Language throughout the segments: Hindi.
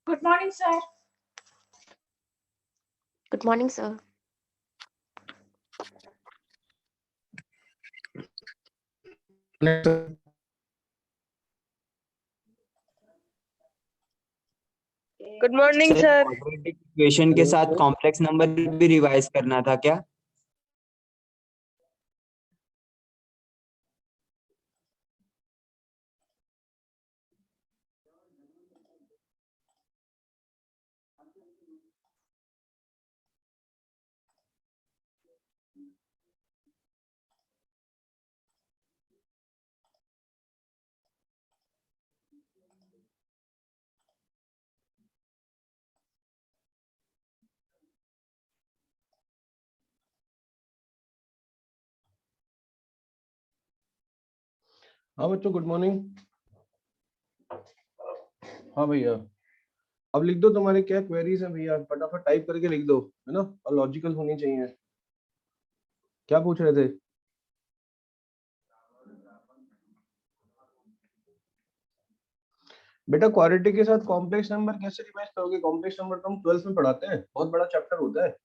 Good morning, sir. Good morning, sir. Good morning sir. Quadratic equation के साथ कॉम्प्लेक्स नंबर भी रिवाइज करना था क्या? हाँ बच्चों, गुड मॉर्निंग। हाँ भैया, अब लिख दो तुम्हारे क्या क्वेरीज है भैया, फटाफट टाइप करके लिख दो, है ना, और लॉजिकल होनी चाहिए। क्या पूछ रहे थे? बेटा क्वाड्रेटिक के साथ कॉम्प्लेक्स नंबर कैसे रिवाइज करोगे? कॉम्प्लेक्स नंबर तो हम 12th में पढ़ाते हैं, बहुत बड़ा चैप्टर होता है।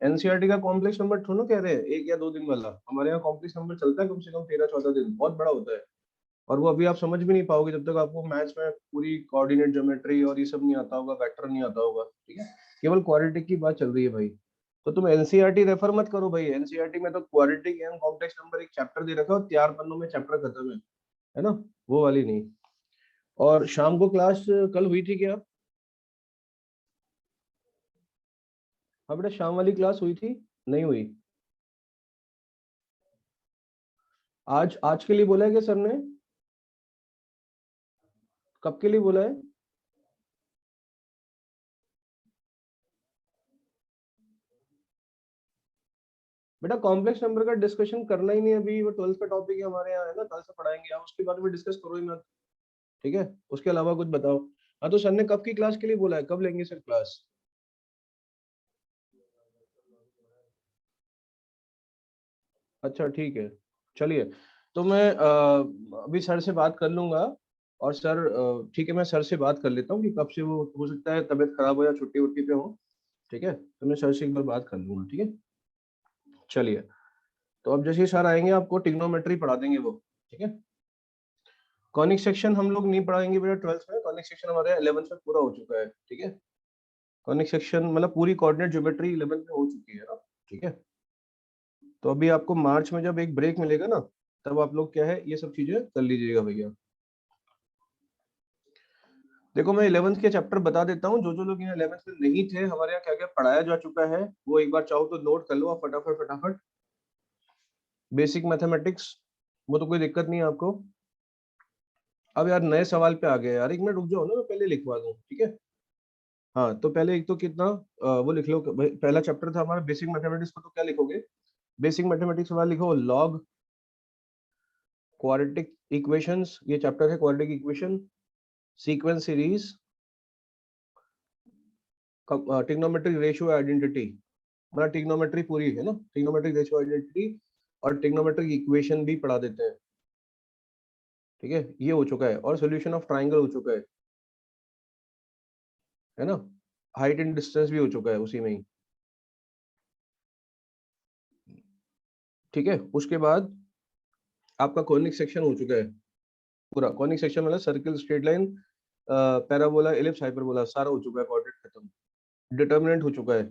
एनसीईआरटी का कॉम्प्लेक्स नंबर थोड़ा कह रहे हैं 1 या 2 दिन वाला, हमारे यहाँ कॉम्प्लेक्स नंबर चलता है कम से कम 13-14 दिन, बहुत बड़ा होता है। और वो अभी आप समझ भी नहीं पाओगे जब तक आपको मैथ्स में पूरी कोऑर्डिनेट ज्योमेट्री और ये सब नहीं आता होगा, वेक्टर नहीं आता होगा, ठीक है। केवल क्वाड्रेटिक की बात चल रही है भाई। तो तुम एनसीईआरटी रेफर मत करो भाई, एनसीईआरटी में तो क्वाड्रेटिक एंड कॉम्प्लेक्स नंबर एक चैप्टर दे रखा है और 4 पन्नों में चैप्टर खत्म है ना, वो वाली नहीं। और शाम को क्लास कल हुई थी क्या? हाँ बेटा, शाम वाली क्लास हुई थी? नहीं हुई? आज के लिए बोला है क्या सर ने? कब के लिए बोला है? बेटा कॉम्प्लेक्स नंबर का डिस्कशन करना ही नहीं अभी, वो 12th का टॉपिक है हमारे यहाँ, है ना, कल से पढ़ाएंगे, आप उसके बारे में डिस्कस करो ही मत, ठीक है। उसके अलावा कुछ बताओ। हाँ तो सर ने कब की क्लास के लिए बोला है, कब लेंगे सर क्लास? अच्छा ठीक है, चलिए। तो मैं अभी सर से बात कर लूंगा, और सर ठीक है, मैं सर से बात कर लेता हूँ कि कब से वो हो सकता है तबीयत खराब हो या छुट्टी वुट्टी पे हो, ठीक है। तो मैं सर से एक बार बात कर लूंगा, ठीक है। चलिए, तो अब जैसे सर आएंगे आपको ट्रिग्नोमेट्री पढ़ा देंगे वो, ठीक है। कॉनिक सेक्शन हम लोग नहीं पढ़ाएंगे बेटा 12th में, कॉनिक सेक्शन हमारे 11th में पूरा हो चुका है, ठीक है। कॉनिक सेक्शन मतलब पूरी कोऑर्डिनेट ज्योमेट्री 11th में हो चुकी है ना, ठीक है। तो अभी आपको मार्च में जब एक ब्रेक मिलेगा ना, तब आप लोग क्या है ये सब चीजें कर लीजिएगा भैया। देखो मैं 11th के चैप्टर बता देता हूँ, जो जो लोग यहाँ 11th में नहीं थे, हमारे यहाँ क्या क्या पढ़ाया जा चुका है वो एक बार चाहो तो नोट कर लो आप फटाफट फटाफट। बेसिक मैथमेटिक्स, वो तो कोई दिक्कत नहीं है आपको। अब यार नए सवाल पे आ गए यार, एक मिनट रुक जाओ ना, मैं पहले लिखवा दूं, ठीक है। हाँ तो पहले एक तो कितना वो लिख लो भाई, पहला चैप्टर था हमारा बेसिक मैथमेटिक्स को, तो क्या लिखोगे? बेसिक मैथमेटिक्स के बाद लिखो लॉग, क्वाड्रेटिक इक्वेशंस, ये चैप्टर है quadratic equation, sequence series, trigonometric ratio identity, मतलब ट्रिग्नोमेट्री पूरी है ना, ट्रिग्नोमेट्रिक रेशियो आइडेंटिटी और ट्रिग्नोमेट्रिक इक्वेशन भी पढ़ा देते हैं, ठीक है। ये हो चुका है, और सॉल्यूशन ऑफ ट्राइंगल हो चुका है ना, हाइट एंड डिस्टेंस भी हो चुका है उसी में ही, ठीक है। उसके बाद आपका कॉनिक सेक्शन हो चुका है पूरा, कॉनिक सेक्शन मतलब circle, straight line, parabola, ellipse, hyperbola, सारा हो चुका है, क्वाड्रेट खत्म, डिटर्मिनेंट हो चुका है,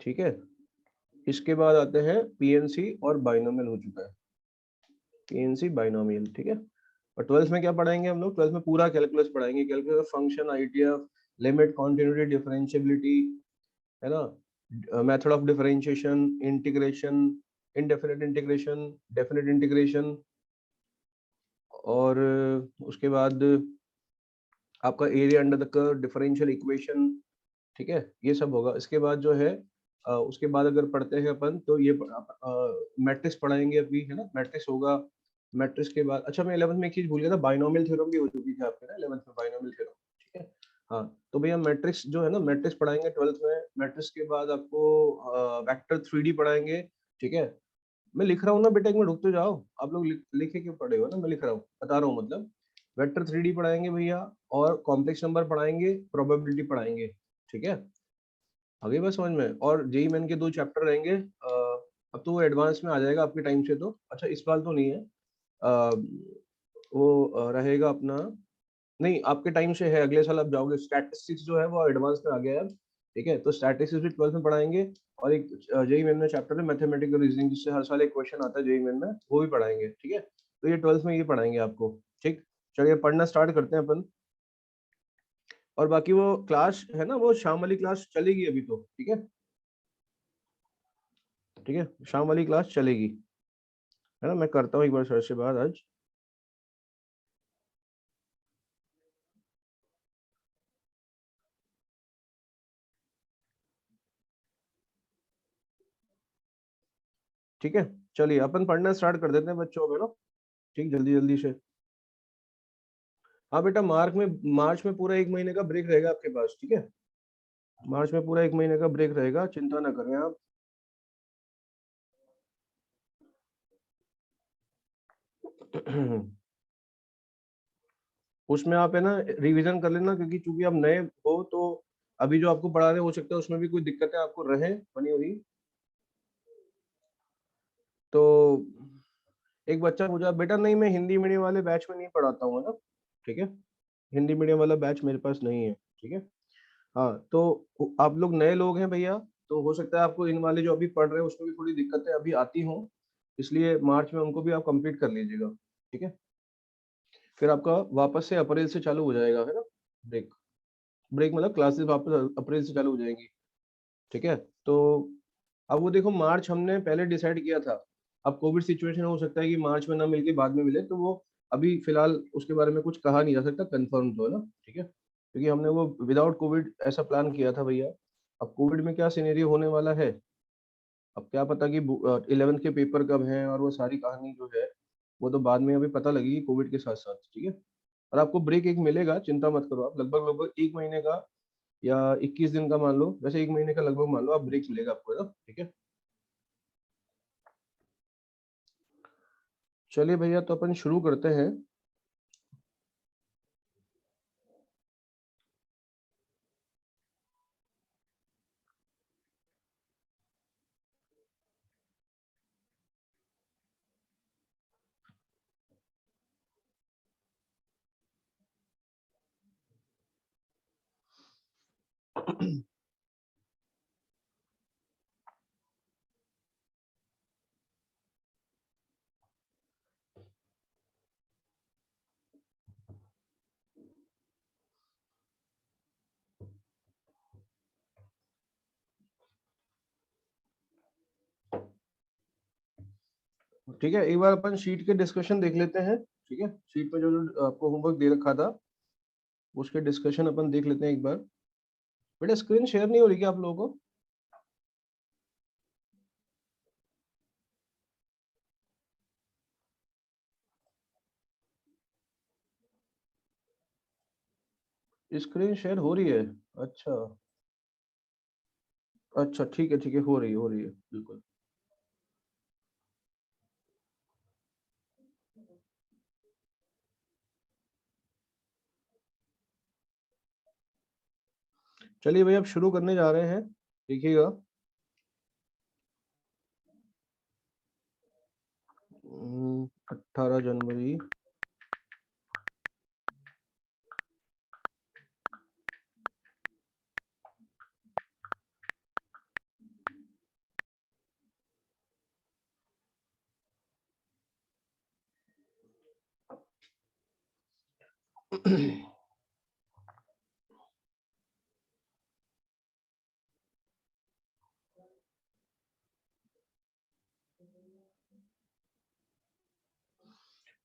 ठीक है। इसके बाद आते हैं पीएनसी और बाइनोमियल हो चुका है, पीएनसी बाइनोमियल, ठीक है। और 12th में क्या पढ़ाएंगे हम लोग? 12th में पूरा कैलकुलस पढ़ाएंगे, calculus function, ITF, limit, continuity, differentiability, है ना, method of differentiation, integration, indefinite integration, definite integration, और उसके बाद आपका area under the curve, differential equation, ठीक है, ये सब होगा। इसके बाद जो है उसके बाद अगर पढ़ते हैं अपन तो ये मैट्रिक्स पढ़ाएंगे अभी, है ना, मैट्रिक्स होगा। मैट्रिक्स के बाद अच्छा मैं 11th में एक चीज भूल गया था, बाइनोमियल थ्योरम भी हो चुकी थी आपके ना 11th में, बाइनोमियल थ्योरम, ठीक है। हाँ तो भैया मैट्रिक्स जो है ना, मैट्रिक्स पढ़ाएंगे 12th में। मैट्रिक्स के बाद आपको वेक्टर 3D पढ़ाएंगे, ठीक है। मैं लिख रहा हूँ ना बेटा, एक मिनट रुक तो जाओ, आप लोग लिखे क्यों पढ़े हो ना, मैं लिख रहा हूँ, बता रहा हूँ मतलब। वेक्टर 3D पढ़ाएंगे भैया, और कॉम्प्लेक्स नंबर पढ़ाएंगे, प्रोबेबिलिटी पढ़ाएंगे, ठीक है। आगे बस समझ में। और जेई मेन के 2 चैप्टर रहेंगे। अब तो वो एडवांस में आ जाएगा आपके टाइम से, तो अच्छा इस बार तो नहीं है। वो रहेगा अपना, नहीं आपके टाइम से है, अगले साल आप जाओगे। स्टैटिस्टिक्स जो है वो एडवांस में आ गया है, ठीक है। तो स्टैटिस्टिक्स भी 12th में पढ़ाएंगे, और एक जेई मेन में चैप्टर है मैथमेटिकल रीजनिंग, जिससे हर साल एक क्वेश्चन आता है जेई मेन में, वो भी पढ़ाएंगे, ठीक है। तो ये 12th में ये पढ़ाएंगे आपको, ठीक। चलिए पढ़ना स्टार्ट करते हैं अपन। और बाकी वो क्लास है ना, वो शाम वाली क्लास चलेगी अभी तो, ठीक है, ठीक है, शाम वाली क्लास चलेगी, है ना। मैं करता हूँ एक बार सर से बात आज। ठीक है, चलिए अपन पढ़ना स्टार्ट कर देते हैं बच्चों में ना, ठीक, जल्दी जल्दी से। हाँ बेटा, मार्च में पूरा 1 महीने का ब्रेक रहेगा आपके पास, ठीक है। मार्च में पूरा 1 महीने का ब्रेक रहेगा, चिंता ना करें आप। उसमें आप है ना रिवीजन कर लेना, क्योंकि चूंकि आप नए हो, तो अभी जो आपको पढ़ा रहे हो सकता है उसमें भी कोई दिक्कतें आपको रहे बनी हुई। तो एक बच्चा पूछा, बेटा नहीं मैं हिंदी मीडियम वाले बैच में नहीं पढ़ाता हूँ, है ना, ठीक है। हिंदी मीडियम वाला बैच मेरे पास नहीं है, ठीक है। हाँ, तो आप लोग नए लोग हैं भैया, तो हो सकता है आपको इन वाले जो अभी पढ़ रहे हैं उसमें भी थोड़ी दिक्कतें अभी आती हों, इसलिए मार्च में उनको भी आप कंप्लीट कर लीजिएगा, ठीक है। फिर आपका वापस से अप्रैल से चालू हो जाएगा, है ना, ब्रेक। ब्रेक मतलब क्लासेस वापस अप्रैल से चालू हो जाएंगी, ठीक है। तो अब वो देखो, मार्च हमने पहले डिसाइड किया था, अब कोविड सिचुएशन हो सकता है कि मार्च में ना मिलके बाद में मिले, तो वो अभी फिलहाल उसके बारे में कुछ कहा नहीं जा सकता कंफर्म, तो है ना, ठीक है, क्योंकि हमने वो विदाउट कोविड ऐसा प्लान किया था भैया। अब कोविड में क्या सिनेरियो होने वाला है, अब क्या पता कि 11th के पेपर कब हैं, और वो सारी कहानी जो है वो तो बाद में अभी पता लगेगी कोविड के साथ साथ, ठीक है। और आपको ब्रेक एक मिलेगा, चिंता मत करो आप, लगभग लगभग 1 महीने का या 21 दिन का मान लो, वैसे 1 महीने का लगभग मान लो आप, ब्रेक मिलेगा आपको, है ना, ठीक है। चलिए भैया, तो अपन शुरू करते हैं। ठीक है, एक बार अपन शीट के डिस्कशन देख लेते हैं, ठीक है। शीट में जो जो आपको होमवर्क दे रखा था उसके डिस्कशन अपन देख लेते हैं एक बार। बेटा स्क्रीन शेयर नहीं हो रही क्या आप लोगों को? स्क्रीन शेयर हो रही है? अच्छा, अच्छा, ठीक है, हो रही है बिल्कुल। चलिए भैया, अब शुरू करने जा रहे हैं, देखिएगा। 18 जनवरी।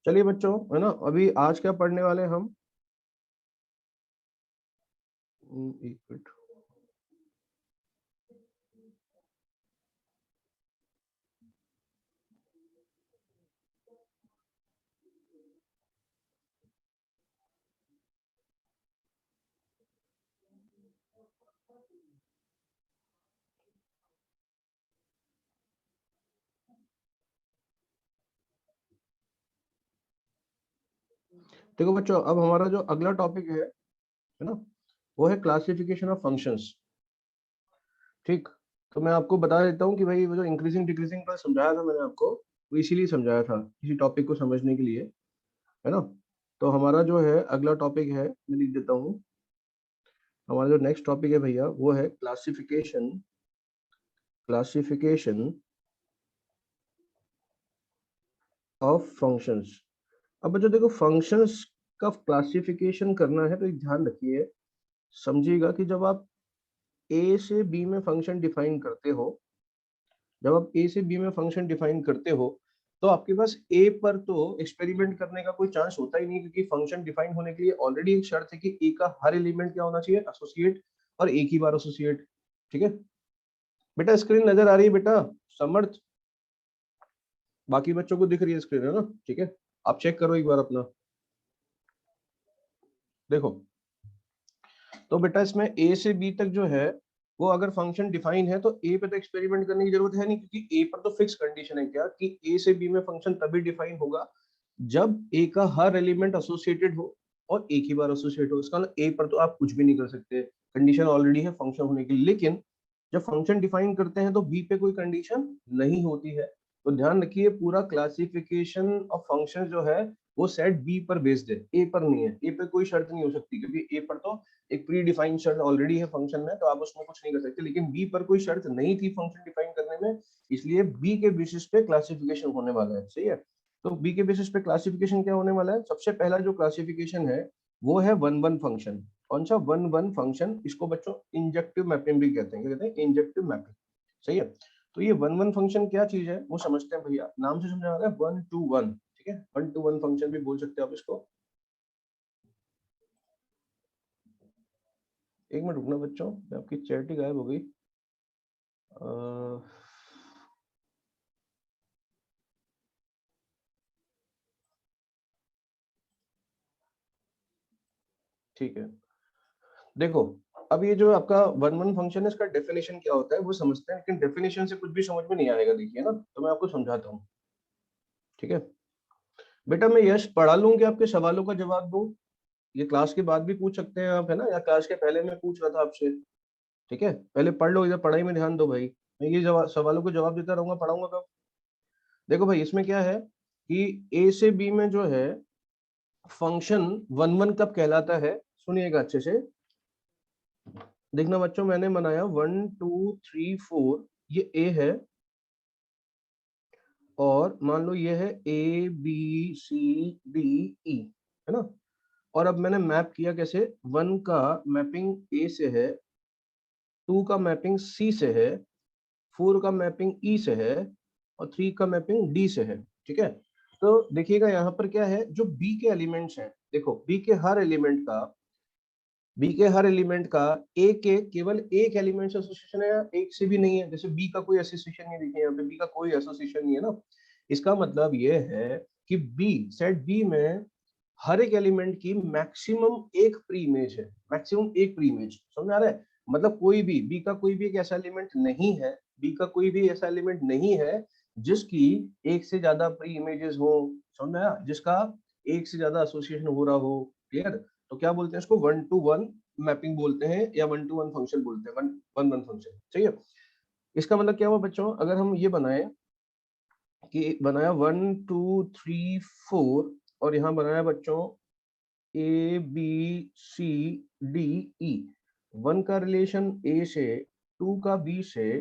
चलिए बच्चों, है ना, अभी आज क्या पढ़ने वाले हैं हम? एक मिनट। देखो बच्चों, अब हमारा जो अगला टॉपिक है ना, वो है क्लासिफिकेशन ऑफ फंक्शंस। ठीक, तो मैं आपको बता देता हूँ कि भाई वो जो इंक्रीजिंग डिक्रीजिंग का समझाया था मैंने आपको, वो इसीलिए समझाया था, किसी टॉपिक को समझने के लिए, है ना। तो हमारा जो है अगला टॉपिक है, मैं लिख देता हूँ, हमारा जो नेक्स्ट टॉपिक है भैया वो है क्लासिफिकेशन, क्लासिफिकेशन ऑफ फंक्शंस। अब बच्चों देखो, फंक्शंस का क्लासिफिकेशन करना है तो एक ध्यान रखिए, समझिएगा कि जब आप ए से बी में फंक्शन डिफाइन करते हो, जब आप ए से बी में फंक्शन डिफाइन करते हो, तो आपके पास ए पर तो एक्सपेरिमेंट करने का कोई चांस होता ही नहीं, क्योंकि फंक्शन डिफाइन होने के लिए ऑलरेडी एक शर्त है कि ए का हर एलिमेंट क्या होना चाहिए, एसोसिएट, और एक ही बार एसोसिएट। ठीक है बेटा, स्क्रीन नजर आ रही है बेटा समर्थ? बाकी बच्चों को दिख रही है स्क्रीन, है ना? ठीक है, आप चेक करो एक बार अपना, देखो। तो बेटा इसमें ए से बी तक जो है वो अगर फंक्शन डिफाइन है तो ए पे तो एक्सपेरिमेंट करने की जरूरत है नहीं, क्योंकि ए पर तो फिक्स कंडीशन है क्या, कि ए से बी में फंक्शन तभी डिफाइन होगा जब ए का हर एलिमेंट एसोसिएटेड हो और एक ही बार एसोसिएट हो। इसका मतलब ए पर तो आप कुछ भी नहीं कर सकते, कंडीशन ऑलरेडी है फंक्शन होने की। लेकिन जब फंक्शन डिफाइन करते हैं तो बी पे कोई कंडीशन नहीं होती है। तो ध्यान रखिए, पूरा क्लासिफिकेशन ऑफ फंक्शन जो है वो सेट बी पर बेस्ड है, ए पर नहीं है। ए पे कोई शर्त नहीं हो सकती, क्योंकि ए पर तो एक प्री डिफाइंड शर्त ऑलरेडी है फंक्शन में, तो आप उसमें कुछ नहीं कर सकते। लेकिन बी पर कोई शर्त नहीं थी फंक्शन डिफाइन करने में, इसलिए बी के बेसिस पे क्लासिफिकेशन होने वाला है। सही है, तो बी के बेसिस पे क्लासिफिकेशन क्या होने वाला है? सबसे पहला जो क्लासिफिकेशन है वो है वन वन फंक्शन। कौन सा? One one function. इसको बच्चों इंजेक्टिव मैपिंग भी कहते हैं। क्या कहते हैं? Injective mapping. सही है, तो ये वन वन फंक्शन क्या चीज है वो समझते हैं भैया। नाम से समझ आ रहा है, वन टू वन। ठीक है, वन टू वन फंक्शन भी बोल सकते हैं आप इसको। एक मिनट रुकना बच्चों, आपकी चैट ही गायब हो गई। ठीक है, देखो, अब ये जो आपका वन वन फंक्शन है, इसका डेफिनेशन क्या होता है वो समझते हैं। लेकिन डेफिनेशन से कुछ भी समझ में नहीं आएगा, देखिए ना, तो मैं आपको समझाता हूँ। ठीक है बेटा, मैं यश पढ़ा लूं कि आपके सवालों का जवाब दूं? ये क्लास के बाद भी पूछ सकते हैं आप, है ना, या क्लास के पहले मैं पूछ रहा था आपसे। ठीक है, पहले पढ़ लो, इधर पढ़ाई में ध्यान दो भाई। मैं ये सवालों को जवाब देता रहूंगा, पढ़ाऊंगा कब? देखो भाई, इसमें क्या है कि ए से बी में जो है फंक्शन वन वन कब कहलाता है, सुनिएगा अच्छे से। देखना बच्चों, मैंने बनाया 1 2 3 4, ये ए है, और मान लो ये है A B C D E, है ना। और अब मैंने मैप किया कैसे? 1 का मैपिंग ए से है, 2 का मैपिंग सी से है, 4 का मैपिंग ई से है, और 3 का मैपिंग डी से है। ठीक है, तो देखिएगा यहाँ पर क्या है, जो बी के एलिमेंट्स हैं, देखो बी के हर एलिमेंट का, बी के हर एलिमेंट का ए के केवल एक एलिमेंट से एसोसिएशन है, या एक से भी नहीं है। जैसे बी का कोई एसोसिएशन नहीं, देखिए यहाँ पे बी का कोई एसोसिएशन नहीं है ना। इसका मतलब ये है कि बी, सेट बी में हर एक एलिमेंट की मैक्सिमम एक प्री इमेज है, मैक्सिमम एक प्री इमेज। समझ आ रहा है? मतलब कोई भी बी का कोई भी एक ऐसा एलिमेंट नहीं है, बी का कोई भी ऐसा एलिमेंट नहीं है जिसकी एक से ज्यादा प्री इमेजेस हो। समझ में आया? जिसका एक से ज्यादा एसोसिएशन हो रहा हो। क्लियर? तो क्या बोलते हैं इसको? वन टू वन मैपिंग बोलते हैं, या वन टू वन फंक्शन बोलते हैं, वन वन वन फंक्शन। चाहिए? इसका मतलब क्या हुआ बच्चों, अगर हम ये बनाए कि बनाया 1 2 3 4, और यहाँ बनाया बच्चों A B C D E, 1 का रिलेशन ए से, 2 का बी से,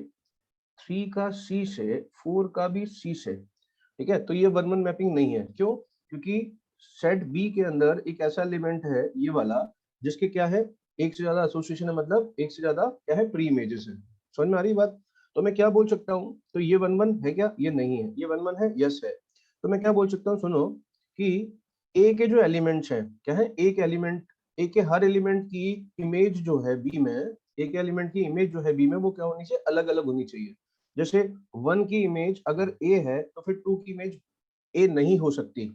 3 का सी से, 4 का भी सी से। ठीक है, तो ये वन वन मैपिंग नहीं है। क्यों? क्योंकि सेट बी के अंदर एक ऐसा एलिमेंट है ये वाला, जिसके क्या है, एक से ज्यादा एसोसिएशन है, मतलब एक से ज्यादा क्या है, प्री इमेजेस है। समझ में आ रही बात? तो मैं क्या बोल सकता हूँ, तो ये वन वन है क्या? ये नहीं है। ये वन वन है? यस है। तो मैं क्या बोल सकता हूँ, सुनो, कि ए के जो एलिमेंट्स हैं, क्या है, एक एलिमेंट, ए के हर एलिमेंट की इमेज जो है बी में, एक एलिमेंट की इमेज जो है बी में, वो क्या होनी चाहिए? अलग अलग होनी चाहिए। जैसे 1 की इमेज अगर ए है तो फिर 2 की इमेज ए नहीं हो सकती,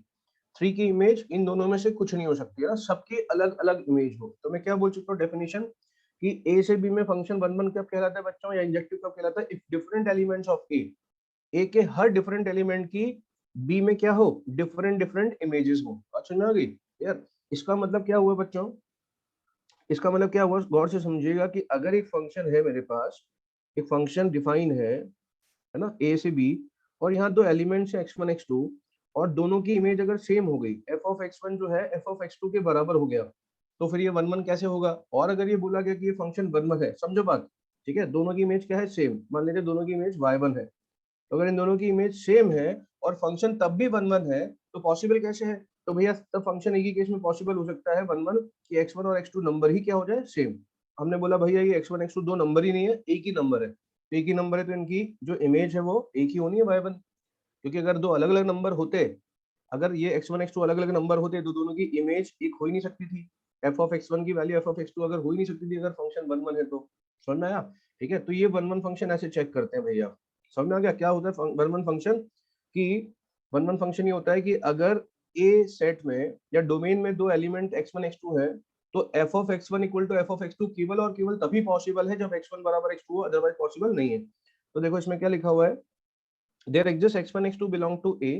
3 की इमेज इन दोनों में से कुछ नहीं हो सकती, है ना, सबकी अलग अलग इमेज हो। तो मैं क्या बोल सकता हूँ डेफिनेशन, कि ए से बी में फंक्शन वन वन कब कहलाता है बच्चों, या इंजेक्टिव कब कहलाता है? इफ डिफरेंट एलिमेंट्स ऑफ ए के हर डिफरेंट एलिमेंट की बी में क्या हो, डिफरेंट डिफरेंट इमेजेस हो। बात समझ में आ गई? यार इसका मतलब क्या हुआ बच्चों, इसका मतलब क्या हुआ, गौर से समझिएगा कि अगर एक फंक्शन है मेरे पास, एक फंक्शन डिफाइन है ना, ए से बी, और यहाँ दो एलिमेंट्स है x1 x2, और दोनों की इमेज अगर सेम हो गई, f ऑफ x1 जो है f ऑफ x2 के बराबर हो गया, तो फिर ये 1 1 कैसे होगा। और अगर ये बोला गया कि ये फंक्शन 1 1 है, समझो बात, ठीक है, दोनों की इमेज क्या है, सेम, मान लीजिए दोनों की इमेज y1 है, तो अगर इन दोनों की इमेज सेम है और फंक्शन तब भी 1 1 है, तो पॉसिबल कैसे है, तो भैया तब फंक्शन एक ही केस में पॉसिबल हो सकता है 1 1 कि x1 और x2 नंबर ही क्या हो जाए, सेम। हमने बोला भैया ये x1 x2 दो नंबर ही नहीं है, एक ही नंबर है, तो एक ही नंबर है तो इनकी जो इमेज है वो एक ही होनी है y1, क्योंकि अगर दो अलग अलग नंबर होते, अगर ये x1 x2 अलग अलग नंबर होते तो दोनों की इमेज एक हो ही नहीं सकती थी, f ऑफ x1 की वैल्यू f ऑफ x2 अगर हो ही नहीं सकती थी अगर फंक्शन 1 1 है तो। समझ में आया, ठीक है, तो ये 1 1 फंक्शन ऐसे चेक करते हैं भैया। समझ में आ गया क्या होता है 1 1 फंक्शन, कि 1 1 फंक्शन ये होता है कि अगर ए सेट में या डोमेन में दो एलिमेंट x1 x2 है, तो f of x1 equal to f of x2 केवल और केवल तभी पॉसिबल है जब x1 बराबर x2 हो, अदरवाइज पॉसिबल नहीं है। तो देखो इसमें क्या लिखा हुआ है, there exist x1 x2 belong to a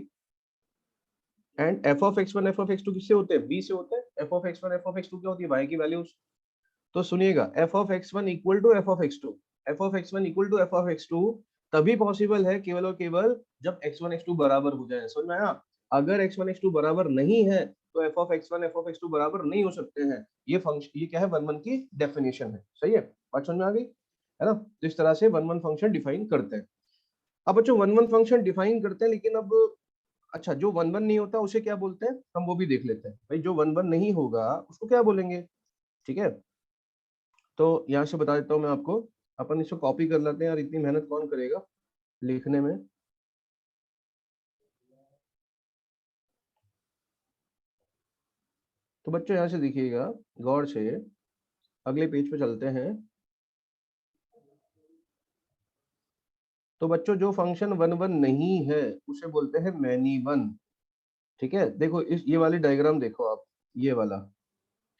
and f of x1 f of x2 किससे होते हैं, b से होते हैं। f of x1 f of x2 क्या होती है, y की वैल्यूज। तो सुनिएगा, f of x1 equal to f of x2, f of x1 equal to f of x2 तभी पॉसिबल है केवल और केवल जब x1 x2 बराबर हो जाए। समझ में आया, अगर x1 x2 बराबर नहीं है तो f of x1 f of x2 बराबर नहीं हो सकते हैं। ये फंक्शन, ये क्या है, 1 1 की डेफिनेशन है, सही है, बात समझ में आ गई है ना। तो इस तरह से 1 1 फंक्शन डिफाइन करते हैं। अब बच्चों 1 1 फंक्शन डिफाइन करते हैं, लेकिन अब अच्छा जो 1 1 नहीं होता उसे क्या बोलते हैं, हम वो भी देख लेते हैं भाई। जो 1 1 नहीं होगा उसको क्या बोलेंगे, ठीक है, तो यहाँ से बता देता हूँ मैं आपको, अपन इसको कॉपी कर लेते हैं यार, इतनी मेहनत कौन करेगा लिखने में। तो बच्चों यहाँ से देखिएगा गौर से, अगले पेज पे चलते हैं। तो बच्चों जो फंक्शन 1 1 नहीं है उसे बोलते हैं मैनी वन, ठीक है। देखो इस ये वाली डायग्राम देखो आप, ये वाला,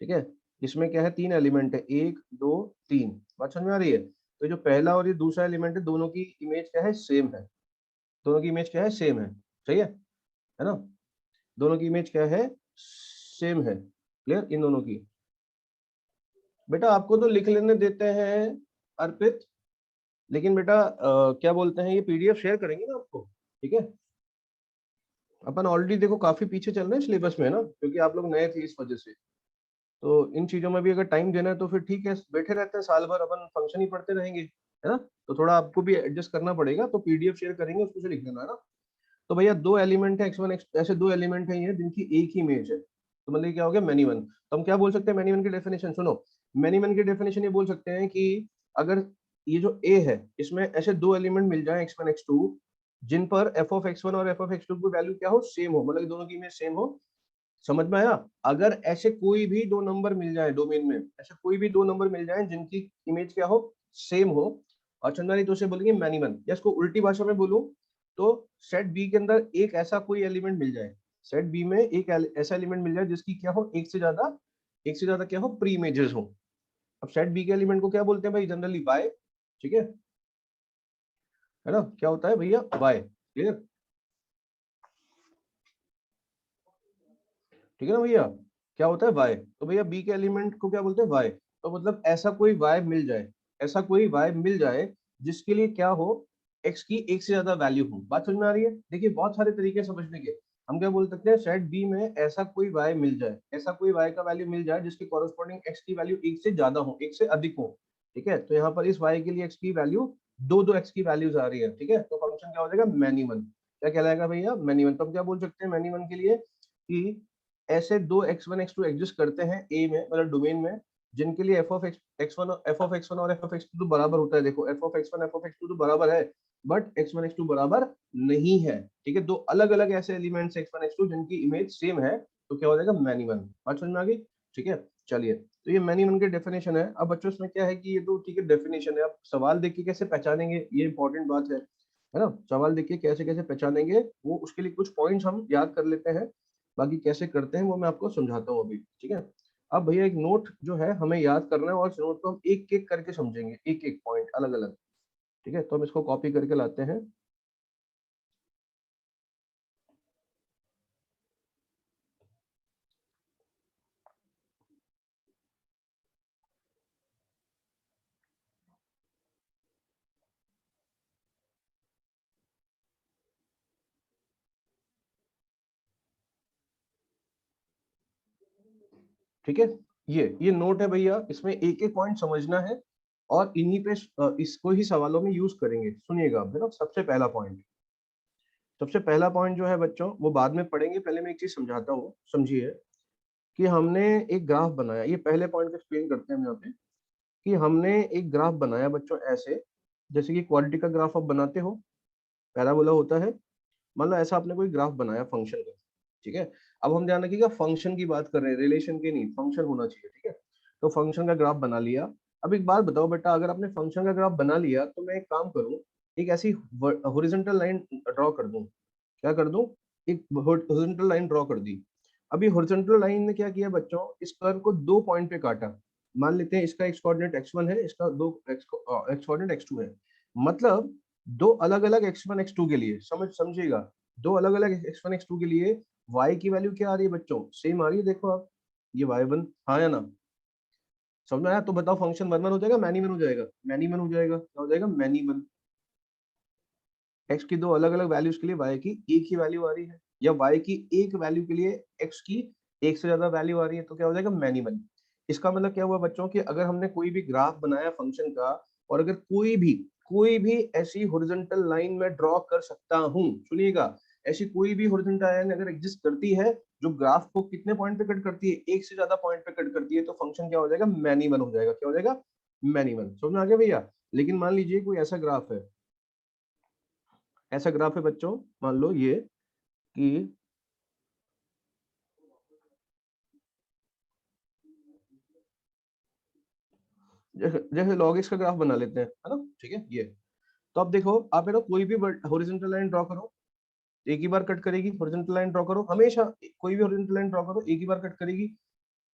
ठीक है, इसमें क्या है, तीन एलिमेंट है, 1 2 3, बात समझ में आ रही है। तो जो पहला और ये दूसरा एलिमेंट है, दोनों की इमेज क्या है, सेम है, दोनों की इमेज क्या है, सेम है, सही है ना, दोनों की इमेज क्या है, सेम है, क्लियर, इन दोनों की। बेटा आपको तो लिख लेने देते हैं अर्पित, लेकिन बेटा क्या बोलते हैं, ये पीडीएफ शेयर करेंगे ना आपको, ठीक है। अपन ऑलरेडी देखो काफी पीछे चल रहे हैं सिलेबस में ना, क्योंकि आप लोग नए थे इस वजह से। तो इन चीजों में भी अगर टाइम देना है तो फिर ठीक है, बैठे रहते हैं साल भर अपन फंक्शन ही पढ़ते रहेंगे, है ना। तो थोड़ा आपको भी एडजस्ट करना पड़ेगा, तो पीडीएफ शेयर करेंगे उसको से लिख लेना, है ना। तो भैया दो एलिमेंट है x1 ऐसे दो एलिमेंट है ये जिनकी एक ही इमेज है, तो मतलब क्या हो गया, मैनी वन। तो हम क्या बोल सकते हैं मैनी वन की डेफिनेशन, सुनो, मैनी वन की डेफिनेशन ये बोल सकते हैं कि अगर ये जो a है इसमें ऐसे दो एलिमेंट मिल जाए x1 x2 जिन पर f ऑफ x1 और f ऑफ x2 की वैल्यू क्या हो, सेम हो, मतलब दोनों की इमेज सेम हो। समझ में आया, अगर ऐसे कोई भी दो नंबर मिल जाए डोमेन में, ऐसे कोई भी दो नंबर मिल जाए जिनकी इमेज क्या हो, सेम हो, और चंदानी तो उसे बोलेंगे मैनी वन। या इसको उल्टी भाषा में बोलूं तो सेट बी के अंदर एक ऐसा कोई एलिमेंट मिल जाए, सेट बी में एक ऐसा एलिमेंट मिल जाए जिसकी क्या हो, एक से ज्यादा क्या हो, प्री इमेजेस हो। अब सेट बी के एलिमेंट को क्या बोलते हैं भाई, जनरली बाय, ठीक है ना, क्या होता है भैया, बाय, क्लियर, ठीक है ना भैया, क्या होता है वाई। तो भैया बी के एलिमेंट को क्या बोलते हैं, वाई। तो मतलब ऐसा कोई वाई मिल जाए, ऐसा कोई वाई मिल जाए जिसके लिए क्या हो, एक्स की एक से ज्यादा वैल्यू हो। बात समझ में आ रही है, देखिए बहुत सारे तरीके समझने के। हम क्या बोल सकते हैं, सेट बी में ऐसा कोई वाई मिल जाए, ऐसा कोई वाई का वैल्यू मिल जाए जिसके कॉरेस्पॉन्डिंग एक्स की वैल्यू एक से ज्यादा हो, एक से अधिक हो, ठीक है। तो यहाँ पर इस वाई के लिए एक्स की वैल्यू दो दो एक्स की वैल्यूज आ रही है, ठीक है, तो फंक्शन क्या हो जाएगा, मैनी वन। क्या कहलाएगा भैया, मैनी वन। तो हम क्या बोल सकते हैं मैनी वन के लिए कि ऐसे दो x1 x2 एग्जिस्ट करते हैं ए में, मतलब डोमेन में, जिनके लिए f ऑफ x1 और f ऑफ x2 तो बराबर होता है। देखो f of x1 f of x2 तो बराबर है, बट x1 x2 बराबर नहीं है, ठीक है। दो अलग अलग ऐसे एलिमेंट्स x1 x2 जिनकी इमेज सेम है, तो क्या हो जाएगा, मैनी वन। बात समझ में आ गई, ठीक है। चलिए, तो ये मैनी वन की डेफिनेशन है। अब बच्चों इसमें क्या है कि ये तो ठीक है डेफिनेशन है, अब सवाल देख के कैसे पहचानेंगे ये इंपॉर्टेंट बात है ना। सवाल देखिए कैसे कैसे पहचानेंगे वो, उसके लिए कुछ पॉइंट्स हम याद कर लेते हैं, बाकी कैसे करते हैं वो मैं आपको समझाता हूँ अभी, ठीक है। अब भैया एक नोट जो है हमें याद करना है, और इस नोट को हम एक एक करके समझेंगे, एक एक पॉइंट अलग अलग, ठीक है। तो हम इसको कॉपी करके लाते हैं। ठीक है, ये नोट है भैया, इसमें एक एक पॉइंट समझना है और इन्हीं पे इसको ही सवालों में यूज करेंगे। सुनिएगा है ना, सबसे पहला पॉइंट जो है बच्चों वो बाद में पढ़ेंगे, पहले मैं एक चीज समझाता हूँ, समझिए कि हमने एक ग्राफ बनाया, ये पहले पॉइंट को एक्सप्लेन करते हैं हम यहाँ पे, कि हमने एक ग्राफ बनाया बच्चों ऐसे, जैसे कि क्वाड्रेटिक का ग्राफ आप बनाते हो, पैराबोला होता है, मान लो ऐसा आपने कोई ग्राफ बनाया फंक्शन का, ठीक है। अब हम ध्यान रखिएगा फंक्शन की बात कर रहे हैं, रिलेशन की नहीं, फंक्शन होना चाहिए, ठीक है। तो फंक्शन का ग्राफ बना लिया। अब एक बात बताओ बेटा, अगर आपने फंक्शन का ग्राफ बना लिया तो मैं एक काम करूं, एक ऐसी हॉरिजॉन्टल लाइन ड्रॉ कर दूं, क्या कर दूं, एक हॉरिजॉन्टल लाइन ड्रॉ कर दी। अभी हॉरिजॉन्टल लाइन ने क्या किया बच्चों, इस कर्व को दो पॉइंट पे काटा। मान लेते हैं इसका एक्स कोऑर्डिनेट x1 है, इसका दो एक्स कोऑर्डिनेट x2 है, मतलब दो अलग अलग x1 x2 के लिए, समझिएगा, दो अलग अलग x1 x2 के लिए y की वैल्यू क्या आ रही है बच्चों, सेम आ रही है, देखो आप, ये y1, हाँ या ना, समझ में आया? तो बताओ फंक्शन वन वन हो जाएगा, मैनी वन हो जाएगा, मैनी वन हो जाएगा, क्या हो जाएगा, मैनी वन। x की दो अलग अलग वैल्यूज के लिए y की एक ही वैल्यू आ रही है, या y की एक वैल्यू के लिए x की एक से ज्यादा वैल्यू आ रही है, तो क्या हो जाएगा, मैनी वन। इसका मतलब क्या हुआ बच्चों कि अगर हमने कोई भी ग्राफ बनाया फंक्शन का, और अगर कोई भी ऐसी हॉरिजॉन्टल लाइन में ड्रॉ कर सकता हूं, सुनिएगा, ऐसी कोई भी हॉरिजॉन्टल लाइन अगर एग्जिस्ट करती है जो ग्राफ को कितने पॉइंट पे कट करती है, एक से ज्यादा पॉइंट पे कट करती है, तो फंक्शन क्या हो जाएगा, मैनी वन हो जाएगा, क्या हो जाएगा, मैनी वन। समझ में आ गया भैया? लेकिन मान लीजिए कोई ऐसा ग्राफ है, ऐसा ग्राफ है बच्चों, मान लो ये कि जैसे log x का ग्राफ बना लेते हैं, है ना, ठीक है ये। तो अब देखो आप है ना, कोई भी हॉरिजॉन्टल लाइन ड्रॉ करो, एक ही बार कट करेगी, हॉरिजॉन्टल लाइन ड्रॉ करो हमेशा, कोई भी हॉरिजॉन्टल लाइन ड्रॉ करो एक ही बार कट करेगी,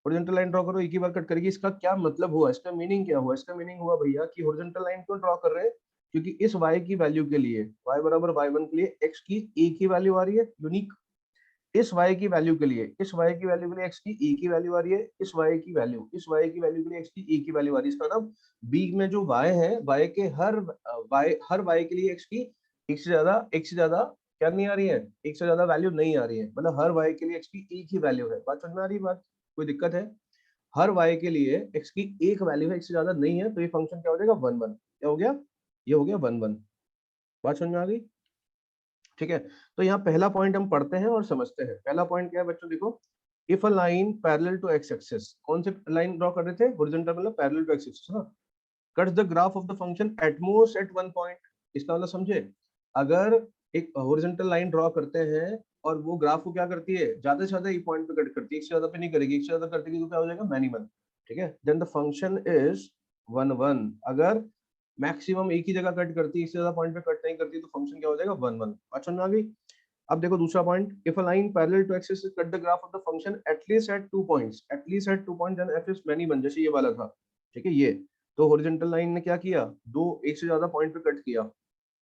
हॉरिजॉन्टल लाइन ड्रॉ करो एक ही बार कट करेगी। इसका क्या मतलब हुआ, इसका मीनिंग क्या हुआ, इसका मीनिंग हुआ भैया कि हॉरिजॉन्टल लाइन क्यों ड्रॉ कर रहे हैं, क्योंकि इस y की वैल्यू के लिए, y बराबर y1 के लिए x की एक ही वैल्यू आ रही है, यूनिक। इस y की वैल्यू के लिए, इस y की वैल्यू के लिए x की एक ही वैल्यू आ रही है, इस y की वैल्यू, इस y की वैल्यू के लिए x की एक ही वैल्यू आ रही है। इसका मतलब b में जो y है, y के हर y के लिए x की एक से ज्यादा क्या नहीं आ रही है, एक से ज्यादा वैल्यू नहीं आ रही है, मतलब हर y के लिए x की एक ही वैल्यू है। बात समझ में आ रही है? बात कोई दिक्कत है? हर y के लिए x की एक वैल्यू है, एक से ज्यादा नहीं है, तो ये फंक्शन क्या हो जाएगा, वन वन। क्या हो गया, ये हो गया वन वन। बात समझ में आ गई? ठीक है, तो यहाँ पहला पॉइंट हम पढ़ते हैं और समझते हैं। पहला पॉइंट क्या है बच्चों, देखो, if a line parallel to X axis, कौन से लाइन ड्रॉ कर रहे थे, हॉरिजॉन्टल मतलब पैरेलल टू एक्स एक्सिस ना, cuts the graph of the function at most at one point. इसका मतलब समझे, अगर एक हॉरिजॉन्टल लाइन ड्रॉ करते हैं और वो ग्राफ को क्या करती है, ज्यादा से ज्यादा एक पॉइंट पे कट करती है, एक से ज्यादा पे नहीं करेगी, एक से ज्यादा करती है तो क्या हो जाएगा, मैनिमम। ठीक है, then the function is one one. अगर मैक्सिमम एक ही जगह कट करती है, इससे ज्यादा पॉइंट पे कट नहीं करती, तो फंक्शन क्या हो जाएगा, वन वन। बात समझ में आ गई? अब देखो दूसरा point, if a line parallel to axis cut the graph of the function at least at two points, at least at two point, then F is many one, जैसे ये वाला था, ठीक है ये। तो हॉरिजॉन्टल लाइन ने क्या किया, दो एक से ज्यादा पॉइंट पे कट किया,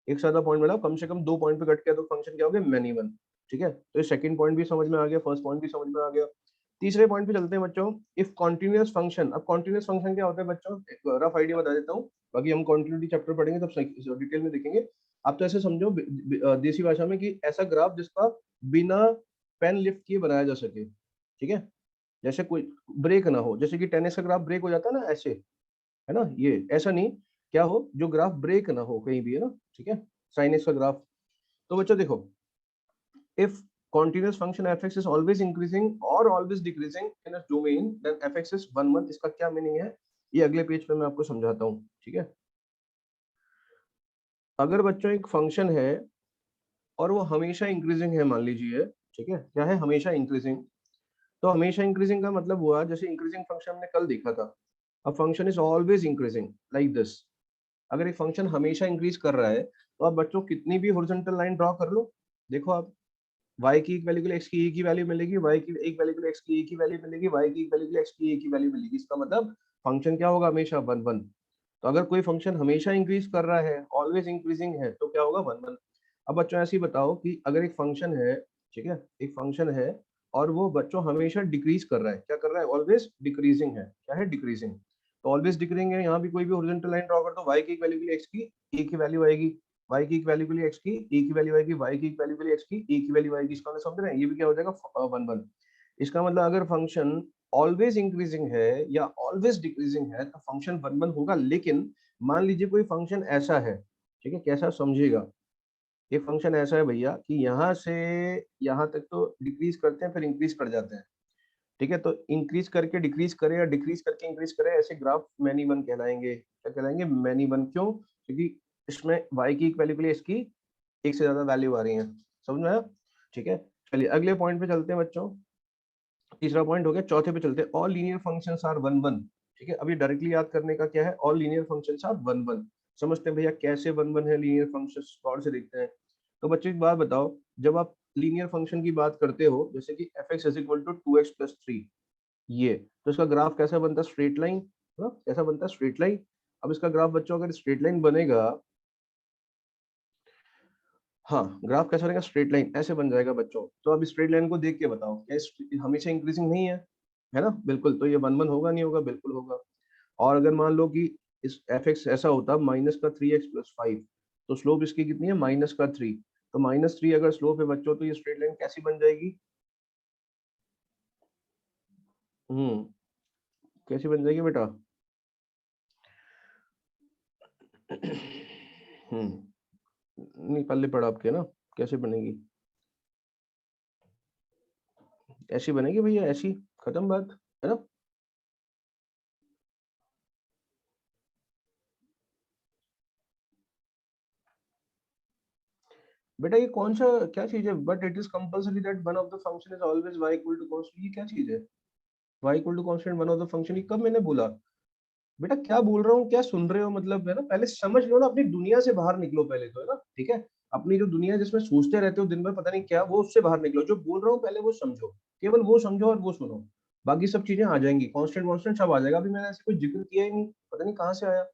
एक से ज्यादा पॉइंट मतलब कम से कम दो पॉइंट पे कट किया, तो फंक्शन क्या हो गया, मैनी वन। ठीक है, तो ये सेकंड पॉइंट भी समझ में आ गया, फर्स्ट पॉइंट भी समझ में आ गया। तीसरे पॉइंट पे चलते हैं बच्चों, इफ कॉन्टिन्यूअस फंक्शन। अब कॉन्टिन्यूअस फंक्शन क्या होता है बच्चों, एक रफ आइडिया बता देता हूँ, बाकी हम कॉन्टिन्यूटी चैप्टर पढ़ेंगे तब डिटेल में देखेंगे। आप तो ऐसे समझो देसी भाषा में कि ऐसा ग्राफ जिसका बिना पेन लिफ्ट किए बनाया जा सके, ठीक है, जैसे कोई ब्रेक ना हो, जैसे कि टेनिस का ग्राफ ब्रेक हो जाता है ना ऐसे, है ना, ये ऐसा नहीं, क्या हो, जो ग्राफ ब्रेक ना हो कहीं भी, है ना, ठीक है, साइनस का ग्राफ। तो बच्चों देखो, if continuous function fx is always increasing or always decreasing in a domain, then fx is 1 1। इसका क्या मीनिंग है, ये अगले पेज पे मैं आपको समझाता हूँ, ठीक है। अगर बच्चों एक फंक्शन है और वो हमेशा इंक्रीजिंग है, मान लीजिए, ठीक है, क्या है, हमेशा इंक्रीजिंग। तो हमेशा इंक्रीजिंग का मतलब हुआ, जैसे इंक्रीजिंग फंक्शन हमने कल देखा था, अब function is always increasing like this. अगर एक फंक्शन हमेशा इंक्रीज कर रहा है, तो आप बच्चों कितनी भी हॉरिजॉन्टल लाइन ड्रॉ कर लो, देखो आप, y की एक वैल्यू के लिए x की एक ही वैल्यू मिलेगी, y की एक वैल्यू के लिए x की एक ही वैल्यू मिलेगी, y की एक वैल्यू के लिए x की एक ही वैल्यू मिलेगी। इसका मतलब फंक्शन क्या होगा, हमेशा वन वन। तो अगर कोई फंक्शन हमेशा इंक्रीज कर रहा है, ऑलवेज इंक्रीजिंग है, तो क्या होगा, वन वन। अब बच्चों ऐसे ही बताओ कि अगर एक फंक्शन है, ठीक है, एक फंक्शन है और वो बच्चों हमेशा डिक्रीज कर रहा है, क्या कर रहा है, ऑलवेज डिक्रीजिंग है, क्या है, डिक्रीजिंग। तो ऑलवेज डिक्रीजिंग है, यहाँ भी कोई भी हॉरिजॉन्टल लाइन ड्रॉ कर दो, y की एक वैल्यू के लिए x की एक ही वैल्यू आएगी, y की एक वैल्यू के लिए x की एक ही वैल्यू आएगी, y की एक वैल्यू के लिए x की एक ही वैल्यू आएगी। इसका मतलब समझ रहे हैं, ये भी क्या हो जाएगा, वन वन। इसका मतलब अगर फंक्शन ऑलवेज इंक्रीजिंग है या ऑलवेज डिक्रीजिंग है तो फंक्शन 1 1 होगा। लेकिन मान लीजिए कोई फंक्शन ऐसा है, ठीक है, कैसा समझिएगा, एक फंक्शन ऐसा है भैया कि यहाँ से यहाँ तक तो डिक्रीज करते हैं फिर इंक्रीज कर जाते हैं, ठीक है, तो इंक्रीज करके डिक्रीज करे या डिक्रीज करके इंक्रीज करे, ऐसे ग्राफ मैनी वन कहलाएंगे। क्या कहलाएंगे? Many one. क्यों? क्योंकि इसमें y की वैल्यू के लिए इसकी एक से ज्यादा वैल्यू आ रही है। समझ में आया? ठीक है, चलिए अगले पॉइंट पे चलते हैं बच्चों। तीसरा पॉइंट हो गया, चौथे पे चलते हैं। All linear functions are 1 1। ठीक है, अभी डायरेक्टली याद करने का क्या है, ऑल लीनियर फंक्शंस आर 1 1। समझते हैं भैया कैसे 1 1 है लीनियर फंक्शंस, गौर से देखते हैं। तो बच्चों एक बात बताओ, जब आप लीनियर फंक्शन की बात करते हो, जैसे कि fx is equal to 2x + 3, ये तो इसका ग्राफ कैसा बनता है? Straight line. कैसा बनता है? Straight line. अब इसका ग्राफ बच्चों अगर स्ट्रेट लाइन बनेगा, हाँ, ग्राफ कैसा बनेगा? स्ट्रेट लाइन ऐसे बन जाएगा बच्चों। तो अब स्ट्रेट लाइन को देख के बताओ, क्या हमेशा इंक्रीजिंग नहीं है ना? बिल्कुल। तो ये 1 1 होगा, नहीं होगा? बिल्कुल होगा। और अगर मान लो कि इस fx ऐसा होता -3x + 5, तो स्लोप इसकी कितनी है? -3। तो -3 अगर स्लोप है बच्चों, तो ये स्ट्रेट लाइन कैसी बन जाएगी? कैसी बन जाएगी बेटा? नहीं, पल्ले पड़ा आपके ना, कैसे बनेगी? ऐसी बनेगी भैया, ऐसी, खत्म बात, है ना? बेटा ये कौन सा, क्या चीज है? But it is compulsory that one of the function is always y equal to constant, ये क्या चीज है? y equal to constant one of the function, ये कब मैंने बोला? बेटा क्या बोल रहा हूँ, क्या सुन रहे हो? मतलब है ना, पहले समझ लो ना, अपनी दुनिया से बाहर निकलो पहले तो, है ना? ठीक है, अपनी जो दुनिया जिसमें सोचते रहते हो दिन भर पता नहीं क्या, वो उससे बाहर निकलो। जो बोल रहा हूँ पहले वो समझो, केवल वो समझो और वो सुनो, बाकी सब चीजें आ जाएंगी, कांस्टेंट वांस्टेंट सब आ जाएगा। अभी मैंने ऐसे कोई जिक्र किया ही नहीं, पता नहीं कहाँ से आया।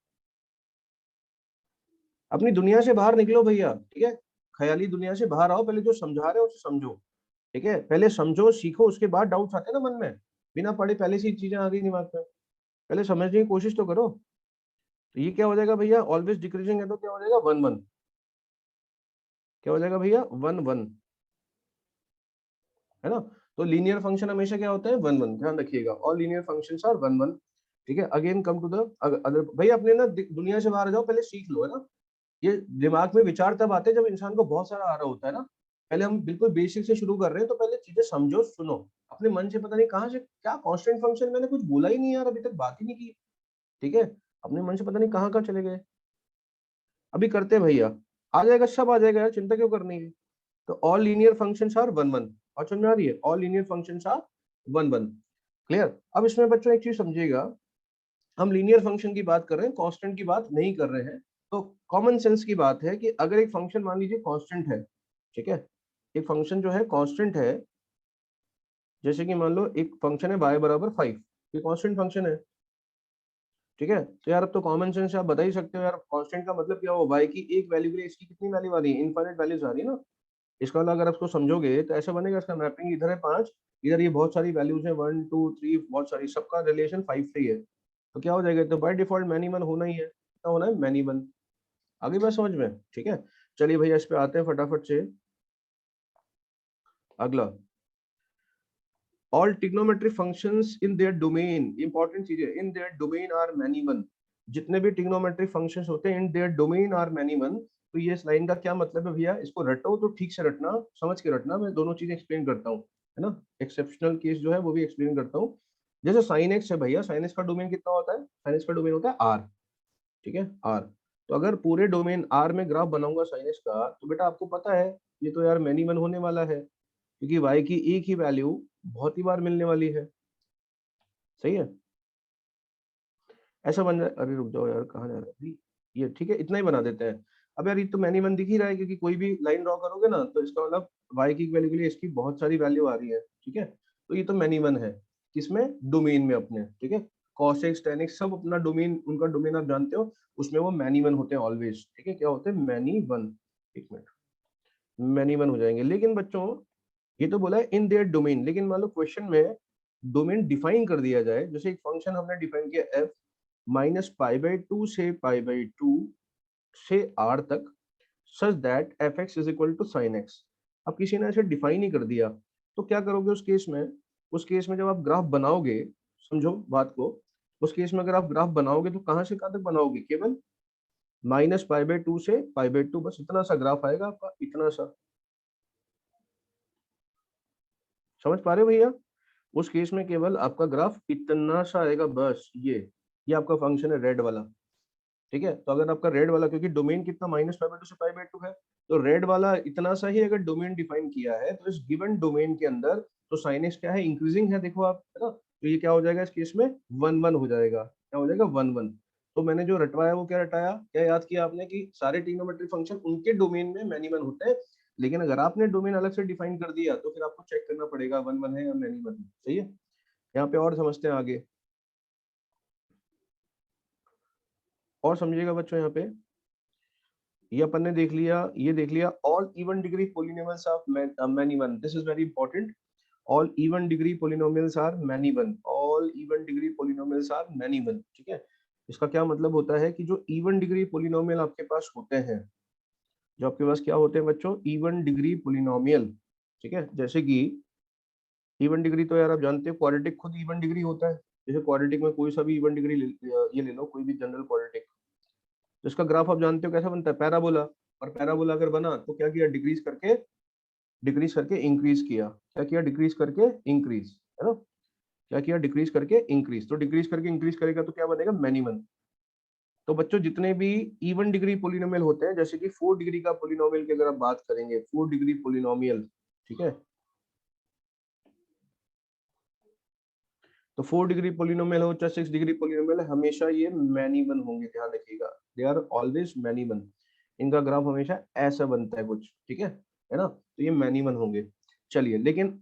अपनी दुनिया से बाहर निकलो भैया, ठीक है, ख्याली दुनिया से बाहर आओ, पहले जो समझा रहे हो उसे समझो, ठीक है, पहले समझो सीखो, उसके बाद डाउट्स आते हैं ना मन में, बिना पढ़े पहले से ही चीजें आ गई दिमाग में, पहले समझने की कोशिश तो करो। तो ये क्या हो जाएगा भैया? ऑलवेज डिक्रीजिंग है तो क्या हो जाएगा? 1 1। क्या हो जाएगा भैया? 1 1, है ना? तो लीनियर फंक्शन हमेशा क्या होता है? 1 1, ध्यान रखिएगा, ऑल लीनियर फंक्शंस आर 1 1। ठीक है, again come to the other. भैया अपने ना दुनिया से बाहर आ जाओ, पहले सीख लो, है ना? ये दिमाग में विचार तब आते हैं जब इंसान को बहुत सारा आ रहा होता है ना। पहले हम बिल्कुल बेसिक से शुरू कर रहे हैं, तो पहले चीजें समझो, सुनो। अपने मन से पता नहीं कहाँ से क्या कांस्टेंट फंक्शन, मैंने कुछ बोला ही नहीं यार, अभी तक बात ही नहीं की, ठीक है, अपने मन से पता नहीं कहाँ कहाँ चले गए। अभी करते हैं भैया, आ जाएगा, सब आ जाएगा यार, चिंता क्यों करनी है? तो ऑल लीनियर फंक्शंस आर 1 1, और समझ में आ रही है? All linear functions are 1 1। Clear? अब इसमें बच्चों एक चीज समझिएगा, हम लीनियर फंक्शन की बात कर रहे हैं, कांस्टेंट की बात नहीं कर रहे हैं। तो कॉमन सेंस की बात है कि अगर एक फंक्शन मान लीजिए कांस्टेंट है, ठीक है, एक फंक्शन जो है कांस्टेंट है, जैसे कि मान लो एक फंक्शन है y = 5, ये कांस्टेंट फंक्शन है, ठीक है। तो यार अब तो कॉमन सेंस से आप बता ही सकते हो यार, कांस्टेंट का मतलब क्या हो? y की एक वैल्यू के लिए इसकी कितनी वैल्यू आ रही है? इनफाइनाइट वैल्यूज आ रही है ना। इसका वाला अगर आप उसको समझोगे तो ऐसा बनेगा, इसका मैपिंग इधर है 5, इधर ये बहुत सारी वैल्यूज है 1 2 3, बहुत सारी, सबका रिलेशन 5 से ही है। तो क्या हो जाएगा? तो बाय डिफॉल्ट मैनी वन होना ही है, क्या होना है? Many one. आगे बात समझ में? ठीक है, चलिए भैया इस पे आते हैं फटाफट से। अगला, all trigonometric functions in their domain, important चीज है, in their domain are many one. जितने भी ट्रिग्नोमेट्रिक फंक्शंस होते हैं in their domain are many one. तो ये इस लाइन का क्या मतलब है भैया? इसको रटो तो ठीक से रटना, समझ के रटना, मैं दोनों चीजें एक्सप्लेन करता हूँ, है ना? एक्सेप्शनल केस जो है वो भी एक्सप्लेन करता हूँ। जैसे साइन एक्स है भैया, साइन एक्स का डोमेन कितना होता है? साइन एक्स का डोमेन होता है आर, ठीक है, आर। तो अगर पूरे डोमेन आर में ग्राफ बनाऊंगा साइन एक्स का, तो बेटा आपको पता है ये तो यार मैनी वन होने वाला है, क्योंकि y की एक ही वैल्यू बहुत ही बार मिलने वाली है, सही है। ऐसा बन जाए, अरे रुक जाओ यार, कहाँ जा रहा है अभी? ये ठीक है, इतना ही बना देते हैं। अब यार ये तो मैनी वन दिख ही रहा है, क्योंकि कोई भी लाइन ड्रॉ करोगे ना, तो इसका मतलब y की वैल्यू के लिए इसकी बहुत सारी वैल्यू आ रही है, ठीक है। तो ये तो मैनी वन है, किसमें? डोमेन में अपने, ठीक है। cos x tan x सब अपना डोमेन, उनका डोमेन आप जानते हो, उसमें वो मैनी वन होते हैं ऑलवेज, ठीक है। क्या होते हैं? Many one. एक मिनट, मैनी वन हो जाएंगे। लेकिन बच्चों ये तो बोला है इन देयर डोमेन, लेकिन मान लो क्वेश्चन में डोमेन डिफाइन कर दिया जाए, जैसे एक फंक्शन हमने डिफाइन किया f -π/2 से π/2 से r तक, such that fx = sin x। अब किसी ने ऐसे डिफाइन ही कर दिया, तो क्या करोगे उस केस में? उस केस में जब आप ग्राफ बनाओगे, समझो बात को, उस केस में अगर आप ग्राफ बनाओगे तो कहां से कहां तक बनाओगे, केवल -π/2 से π/2, बस इतना सा ग्राफ आएगा आपका, इतना सा। समझ पा रहे हो भैया? उस केस में केवल आपका ग्राफ इतना सा आएगा, बस ये आपका फंक्शन है रेड वाला। ठीक है, तो अगर आपका रेड वाला, क्योंकि डोमेन कितना -π/2 से π/2 है, तो रेड वाला इतना सा ही अगर डोमेन डिफाइन किया है, तो इस गिवन डोमेन के अंदर तो साइन एक्स क्या है, इंक्रीजिंग है, देखो आप, है ना। तो ये क्या हो जाएगा इस केस में, 1 1 हो जाएगा। क्या हो जाएगा, 1 1। तो मैंने जो रटवाया वो क्या रटाया, क्या याद किया आपने कि सारे ट्रिग्नोमेट्रिक फंक्शन उनके डोमेन में मैनीमन होते हैं, लेकिन अगर आपने डोमेन अलग से डिफाइन कर दिया तो फिर आपको चेक करना पड़ेगा 1 1 है या मैनीमन है। सही है, यहाँ पे और समझते हैं आगे, और समझिएगा बच्चों। यहाँ पे ये अपन ने देख लिया, ये देख लिया, all even degree polynomials of many one, this is very important. All even degree polynomials are many one, all even degree polynomials are many one. ठीक है, इसका क्या मतलब होता है कि जो इवन डिग्री पॉलिनोमियल आपके पास होते हैं, जो आपके पास क्या होते हैं बच्चों, इवन डिग्री पॉलिनोमियल। ठीक है, जैसे कि इवन डिग्री तो यार आप जानते हो, क्वाड्रेटिक खुद इवन डिग्री होता है। जैसे क्वाड्रेटिक में कोई सा भी इवन डिग्री ये ले लो, कोई भी जनरल क्वाड्रेटिक, जिसका ग्राफ आप जानते हो कैसा बनता है, पैराबोला। और पैराबोला अगर बना तो क्या किया, डिक्रीज करके इंक्रीज किया। क्या किया, डिक्रीज करके इंक्रीज, है ना। क्या किया, डिक्रीज करके इंक्रीज। तो डिक्रीज करके इंक्रीज करेगा तो क्या बनेगा, मैनीमन। तो बच्चों जितने भी इवन डिग्री पोलिनोमियल होते हैं, जैसे कि 4 डिग्री का पोलिनोमियल की अगर आप बात करेंगे, 4 डिग्री पोलिनोमियल, ठीक है, तो 4 डिग्री पोलिनोमियल हो चाहे 6 डिग्री पोलिनोमियल, हमेशा ये मैनीमन होंगे, ध्यान रखिएगा, दे आर ऑलवेज मैनीमन। इनका ग्राफ हमेशा ऐसा बनता है कुछ, ठीक है ना, तो ये मैनीमन होंगे। चलिए, लेकिन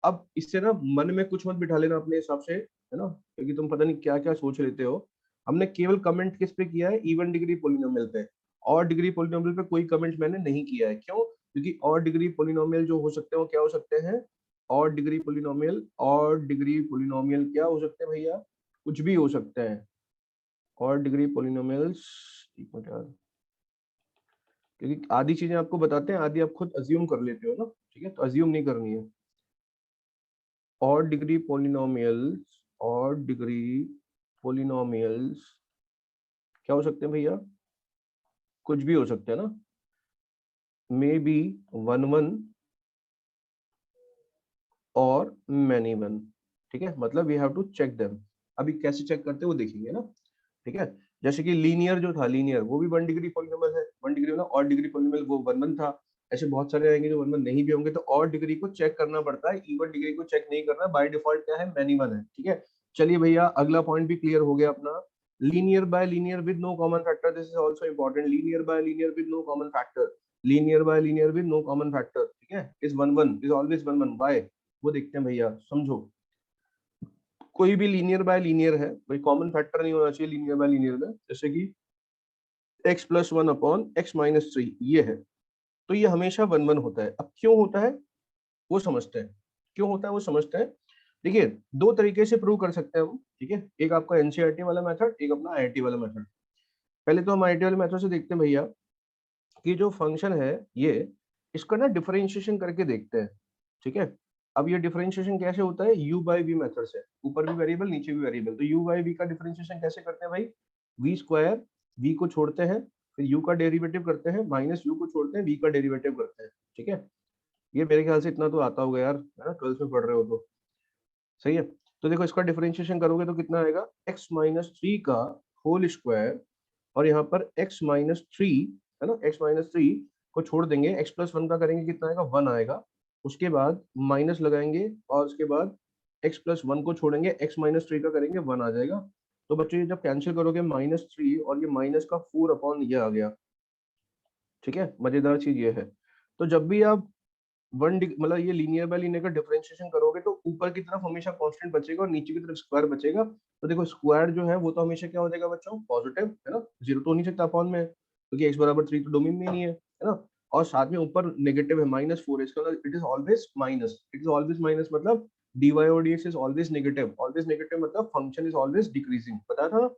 अब इससे ना मन में कुछ मत बिठा लेना अपने हिसाब से, है ना, क्योंकि तुम पता नहीं क्या क्या सोच लेते हो। हमने केवल कमेंट किस पे किया है, इवन डिग्री पोलिनोमियल पे। और डिग्री पोलिनोमियल पे कोई कमेंट मैंने नहीं किया है, क्यों, क्योंकि और डिग्री पोलिनोमियल जो हो सकते हैं वो क्या हो सकते हैं, और डिग्री पोलिनोमियल, और डिग्री पोलिनोमियल क्या हो सकते हैं भैया, कुछ भी हो सकते हैं। और डिग्री पोलिनोमियल्स, एक मिनट यार, क्योंकि आधी चीजें आपको बताते हैं, आधी आप खुद अज्यूम कर लेते हो ना, ठीक है, तो अज्यूम नहीं करनी है। और डिग्री पोलिनोमियल्स, और डिग्री पोलिनोमियल्स क्या हो सकते हैं भैया, कुछ भी हो सकते हैं ना, मे बी 1 1 और मैनी 1। ठीक है, मतलब we have to check them. अभी कैसे चेक करते हैं वो देखेंगे ना। ठीक है, जैसे कि लीनियर जो था, लीनियर वो भी 1 डिग्री पॉलिनोमियल है, 1 डिग्री ना, और डिग्री पॉलिनोमियल वो 1 1 था। ऐसे बहुत सारे आएंगे जो 1 1 नहीं भी होंगे, तो और डिग्री को चेक करना पड़ता है, इवन डिग्री को चेक नहीं करना, बाय डिफॉल्ट क्या है, मैनी 1 है। ठीक है, चलिए भैया, अगला पॉइंट भी क्लियर हो गया अपना। Linear by linear with no common factor, this is also important. Linear by linear with no common factor, linear by linear with no common factor, ठीक है, इज 1 1, इज ऑलवेज 1 1। बाय, वो देखते हैं भैया, समझो। कोई भी लीनियर बाय लीनियर है भाई, कॉमन फैक्टर नहीं होना चाहिए लीनियर बाय लीनियर में। जैसे कि x + 1 अपॉन x - 3 ये है, तो ये हमेशा 1 1 होता है। अब क्यों होता है वो समझते हैं, क्यों होता है वो समझते हैं। देखिए, दो तरीके से प्रूव कर सकते हैं हम, ठीक है, एक आपका एनसीईआरटी वाला मेथड, एक अपना आईआईटी वाला मेथड। पहले तो हम आईआईटी वाले मेथड से देखते हैं भैया, कि जो फंक्शन है ये, इसका ना डिफरेंशिएशन करके देखते हैं। ठीक है, अब ये डिफरेंशिएशन कैसे होता है, u बाई वी मेथड से, ऊपर भी वेरिएबल नीचे भी वेरिएबल। तो u बाई वी का डिफरेंशिएशन कैसे करते हैं भाई, v स्क्वायर, v को छोड़ते हैं, फिर u का डेरिवेटिव करते हैं, माइनस u को छोड़ते हैं, v का डेरिवेटिव करते हैं। ठीक है, ये मेरे ख्याल से इतना तो आता होगा यार, है ना, 12th में पढ़ रहे हो तो। सही है, तो देखो इसका डिफरेंशिएशन करोगे तो कितना आएगा, x - 3 का होल स्क्वायर, और यहाँ पर x - 3, है ना, x - 3 को छोड़ देंगे, x + 1 का करेंगे, कितना आएगा, 1 आएगा। उसके बाद माइनस लगाएंगे, और उसके बाद x + 1 को छोड़ेंगे, x - 3 का करेंगे, 1 आ जाएगा। तो बच्चों ये जब कैंसिल करोगे -3, और ये माइनस का 4 अपॉन ये आ गया। ठीक है, मजेदार चीज ये है, तो जब भी आप मतलब ये लीनियर बाय लीनियर का डिफरेंशिएशन करोगे, तो ऊपर की तरफ हमेशा कांस्टेंट बचेगा और नीचे की तरफ स्क्वायर बचेगा। तो देखो स्क्वायर जो है वो तो हमेशा क्या हो जाएगा बच्चों, पॉजिटिव, है ना, जीरो तो हो नहीं सकता अपॉन में, क्योंकि x = 3 तो डोमेन में नहीं है ना। और साथ में ऊपर नेगेटिव है -4, इसका मतलब it is always minus, it is always minus, मतलब dy और dx इज ऑलवेज नेगेटिव मतलब फंक्शन इज ऑलवेज डिक्रीजिंग, पता था ना।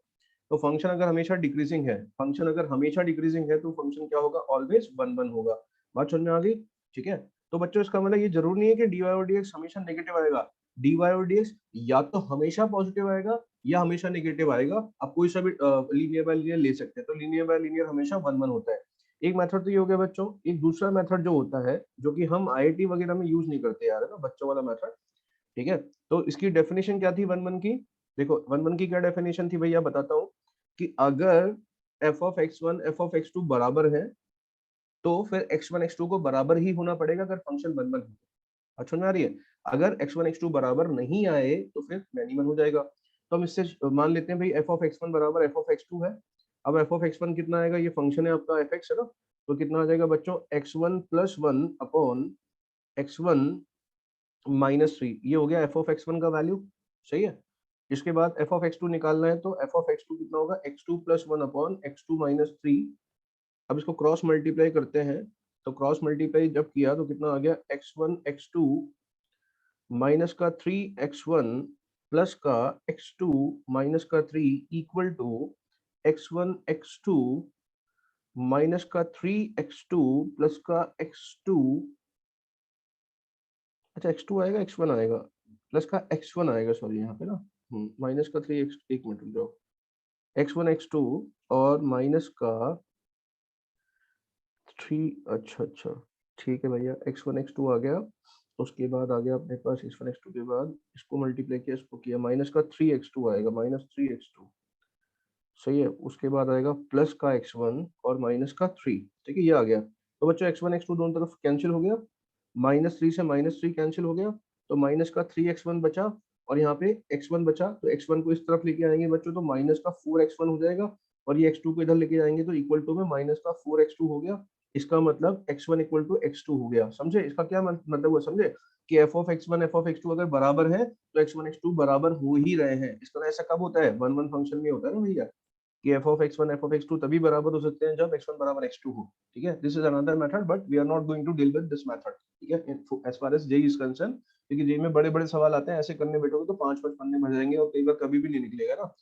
तो फंक्शन अगर हमेशा डिक्रीजिंग है, तो फंक्शन क्या होगा, ऑलवेज 1 1 होगा। बात समझ में आ गई, ठीक है। तो बच्चों इसका मतलब ये जरूर नहीं है कि dy और dx हमेशा नेगेटिव आएगा। dy और dx या तो हमेशा पॉजिटिव आएगा या हमेशा नेगेटिव आएगा। आप कोई सा भी लीनियर बाय लीनियर ले सकते हैं। तो लीनियर बाय लीनियर हमेशा 1 1 होता है। एक मेथड तो ये हो गया बच्चों। एक दूसरा मेथड जो होता है, जो कि हम आईआईटी वगैरह में यूज नहीं करते यार, है ना, बच्चों वाला मेथड, ठीक है। तो इसकी डेफिनेशन क्या थी 1 1 की? देखो 1 1 की क्या डेफिनेशन थी भैया, बताता हूँ कि अगर f of x1 f of x2 बराबर है तो फिर x1 x2 को बराबर ही होना पड़ेगा अगर फंक्शन 1 1 हो। अच्छा में आ रही है? अगर x1 x2 बराबर नहीं आए तो फिर मैनिमल हो जाएगा। तो हम इससे मान लेते हैं भाई f ऑफ x1 बराबर f ऑफ x2 है। अब f ऑफ x1 कितना आएगा? ये फंक्शन है आपका fx, है ना। तो कितना आ जाएगा बच्चों? x1 plus 1 upon x1 minus 3। ये हो गया f ऑफ x1 का वैल्यू, सही है। इसके बाद f ऑफ x2 निकालना है, तो f ऑफ x2 कितना होगा? x2 plus 1 upon x2 minus 3। अब इसको क्रॉस मल्टीप्लाई करते हैं, तो क्रॉस मल्टीप्लाई जब किया तो कितना आ गया? x1 x2 माइनस का 3x1 प्लस का x2 माइनस का 3 equal to x1 x2 minus का 3x2 प्लस का x2। अच्छा x2 आएगा x1 आएगा प्लस का x1 आएगा, सॉरी यहाँ पे ना माइनस का 3x, एक मिनट रुक जाओ, x1 x2 और माइनस का 3। अच्छा अच्छा ठीक है भैया, x1 x2 आ गया। उसके बाद आ गया अपने पास x1 x2 के बाद इसको मल्टीप्लाई किया, इसको किया, माइनस का 3x2 आएगा, माइनस 3x2, सही है। उसके बाद आएगा प्लस का x1 और माइनस का 3, ठीक है, ये आ गया। तो बच्चों x1 x2 दोनों तरफ कैंसिल हो गया, -3 से -3 कैंसिल हो गया, तो माइनस का 3x1 बचा और यहाँ पे x1 बचा। तो x1 को इस तरफ लेके आएंगे बच्चों, तो माइनस का 4x1 हो जाएगा, और ये x2 को इधर लेके जाएंगे तो इक्वल टू में माइनस का 4x2 हो गया। इसका मतलब x1 इक्वल टू x2 हो गया, समझे? इसका क्या मतलब हुआ, समझे कि f of x1 f of x2 अगर बराबर है तो x1 x2 बराबर हो ही रहे हैं। इसका ऐसा कब होता है? 1 1 फंक्शन में होता है ना भैया, कि f of x1 f of x2 तभी बराबर हो सकते हैं जब x1 बराबर x2 हो, ठीक है। This is another method but we are not going to deal with this method, ठीक है, as far as JEE is concern, क्योंकि जेई में बड़े बड़े सवाल आते हैं, ऐसे करने बैठोगे तो 5 5 पन्ने भर जाएंगे और कई बार कभी भी नहीं निकलेगा ना।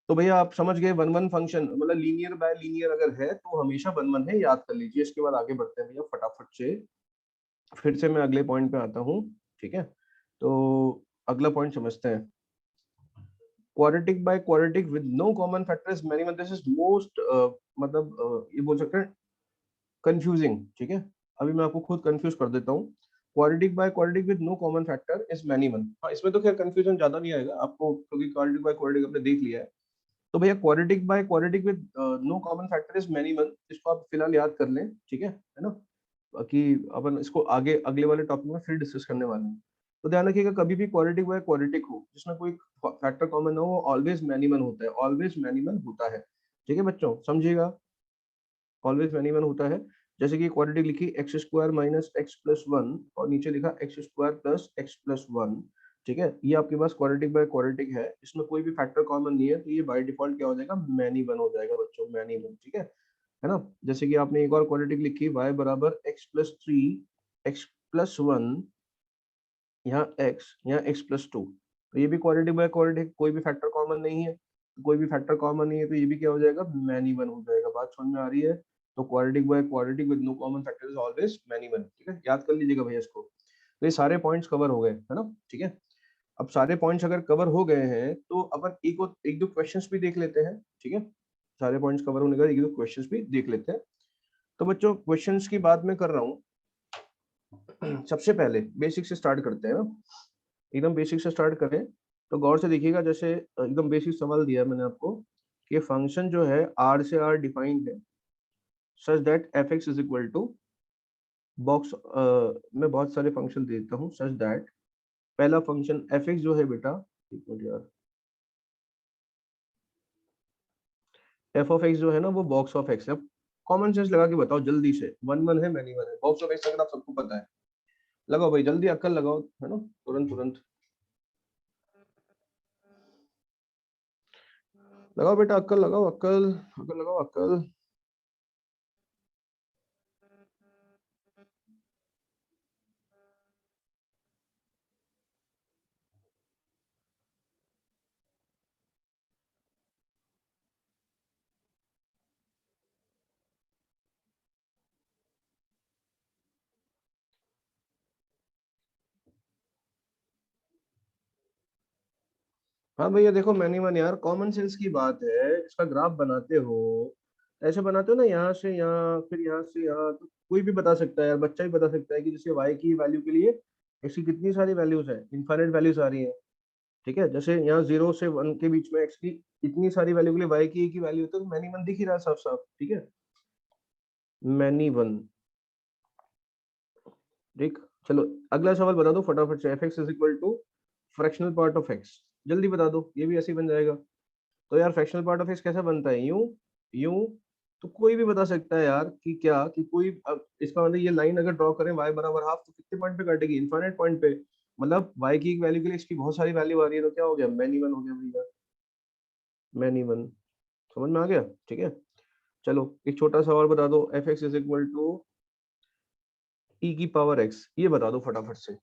तो भैया आप समझ गए, 1 1 फंक्शन मतलब लीनियर बाय लीनियर अगर है तो हमेशा 1 1 है, याद कर लीजिए। इसके बाद आगे बढ़ते हैं भैया फटाफट से, फिर से मैं अगले पॉइंट पे आता हूँ, ठीक है। तो अगला पॉइंट समझते हैं। Quadratic by quadratic with no common factor is many one. This is most मतलब ये बोल सकते हैं कंफ्यूजिंग, ठीक है। अभी मैं आपको खुद कंफ्यूज कर देता हूँ। Quadratic by quadratic with no common factor is many one. हाँ, इसमें तो खैर कंफ्यूजन ज्यादा नहीं आएगा आपको, क्योंकि क्वाड्रेटिक बाय क्वाड्रेटिक आपने देख लिया है। तो भैया quadratic by quadratic with no common factor is many one, इसको आप फिलहाल याद कर लें, ठीक है ना। बाकी अपन इसको आगे अगले वाले टॉपिक में फिर डिस्कस करने वाले हैं। तो ध्यान रखिएगा, कभी भी क्वाड्रेटिक बाय क्वाड्रेटिक हो जिसमें कोई फैक्टर कॉमन ना हो, ऑलवेज मैनिमल होता है, ऑलवेज मैनिमल होता है, ठीक है बच्चों, समझिएगा, ऑलवेज मैनिमल होता है। जैसे कि क्वाड्रेटिक लिखी x square minus x plus 1 और नीचे लिखा x square plus x plus 1, ठीक है। ये आपके पास क्वाड्रेटिक बाय क्वाड्रेटिक है, इसमें कोई भी फैक्टर कॉमन नहीं है, तो ये बाय डिफॉल्ट क्या हो जाएगा? मैनिमल हो जाएगा बच्चों, मैनिमल, ठीक है ना। जैसे कि आपने एक और क्वाड्रेटिक लिखी y बराबर एक्स प्लस 3 एक्स प्लस 1, यहाँ x प्लस 2, तो ये भी क्वाड्रेटिक बाय क्वाड्रेटिक, कोई भी फैक्टर कॉमन नहीं है, कोई भी फैक्टर कॉमन नहीं है, तो ये भी क्या हो जाएगा? मैनिमल हो जाएगा। बात समझ में आ रही है? तो quadratic by quadratic with no common factor is always many one, ठीक है, याद कर लीजिएगा भैया इसको। तो ये सारे पॉइंट्स कवर हो गए, है ना, ठीक है। अब सारे पॉइंट्स अगर कवर हो गए हैं तो अपन एक दो क्वेश्चंस भी देख लेते हैं, ठीक है। सारे पॉइंट्स कवर होने के बाद एक दो क्वेश्चंस भी देख लेते हैं। तो बच्चों क्वेश्चंस की बात मैं कर रहा हूँ, सबसे पहले बेसिक से स्टार्ट करते हैं ना, एकदम बेसिक से स्टार्ट करें। तो गौर से देखिएगा, जैसे एकदम बेसिक सवाल दिया है मैंने आपको कि फंक्शन जो है r से r डिफाइंड है such that f(x) is equal to box में बहुत सारे फंक्शन देता हूँ, सच दैट पहला फंक्शन f(x) जो है बेटा, एक मिनट यार, f ऑफ x जो है ना वो बॉक्स ऑफ x है। अब कॉमन सेंस लगा के बताओ जल्दी से, 1 1 है मैनिमल है, बॉक्स ऑफ x अगर आप सबको पता है, लगाओ भाई जल्दी, अक्ल लगाओ, है ना, तुरंत तुरंत लगाओ बेटा, अक्ल लगाओ, अक्ल अक्ल लगाओ, अक्ल। हाँ भैया देखो मैनी वन यार कॉमन सेंस की बात है, इसका ग्राफ बनाते हो ऐसे बनाते हो ना, यहाँ से यहाँ फिर यहाँ से यहाँ, तो कोई भी बता सकता है यार, बच्चा भी बता सकता है कि जैसे y की वैल्यू के लिए x की कितनी सारी वैल्यूज है, इनफाइनाइट वैल्यूज आ रही है। ठीक है, जैसे यहाँ 0 से 1 के बीच में x की इतनी सारी वैल्यू के लिए y की एक ही वैल्यू, तो मैनी वन दिख ही रहा है साफ साफ। ठीक है, मैनी वन। ठीक, चलो अगला सवाल बता दो फटाफट से, f(x) is equal to fractional part of x। जल्दी बता दो, ये भी ऐसे ही बन जाएगा। तो यार फ्रैक्शनल पार्ट ऑफ x कैसा बनता है, यूं यूं। तो कोई भी बता सकता है यार कि क्या, कि कोई, अब इसका मतलब ये लाइन अगर ड्रॉ करें y बराबर हाफ, तो कितने पॉइंट पे काटेगी, इनफाइनाइट पॉइंट पे। मतलब y की एक वैल्यू के लिए इसकी बहुत सारी वैल्यू आ रही है, तो क्या हो गया, मैनी वन हो गया भैया, मैनी वन। समझ में आ गया, ठीक है। चलो एक छोटा सवाल बता दो, f(x) is equal to e की पावर x, ये बता दो फटाफट से,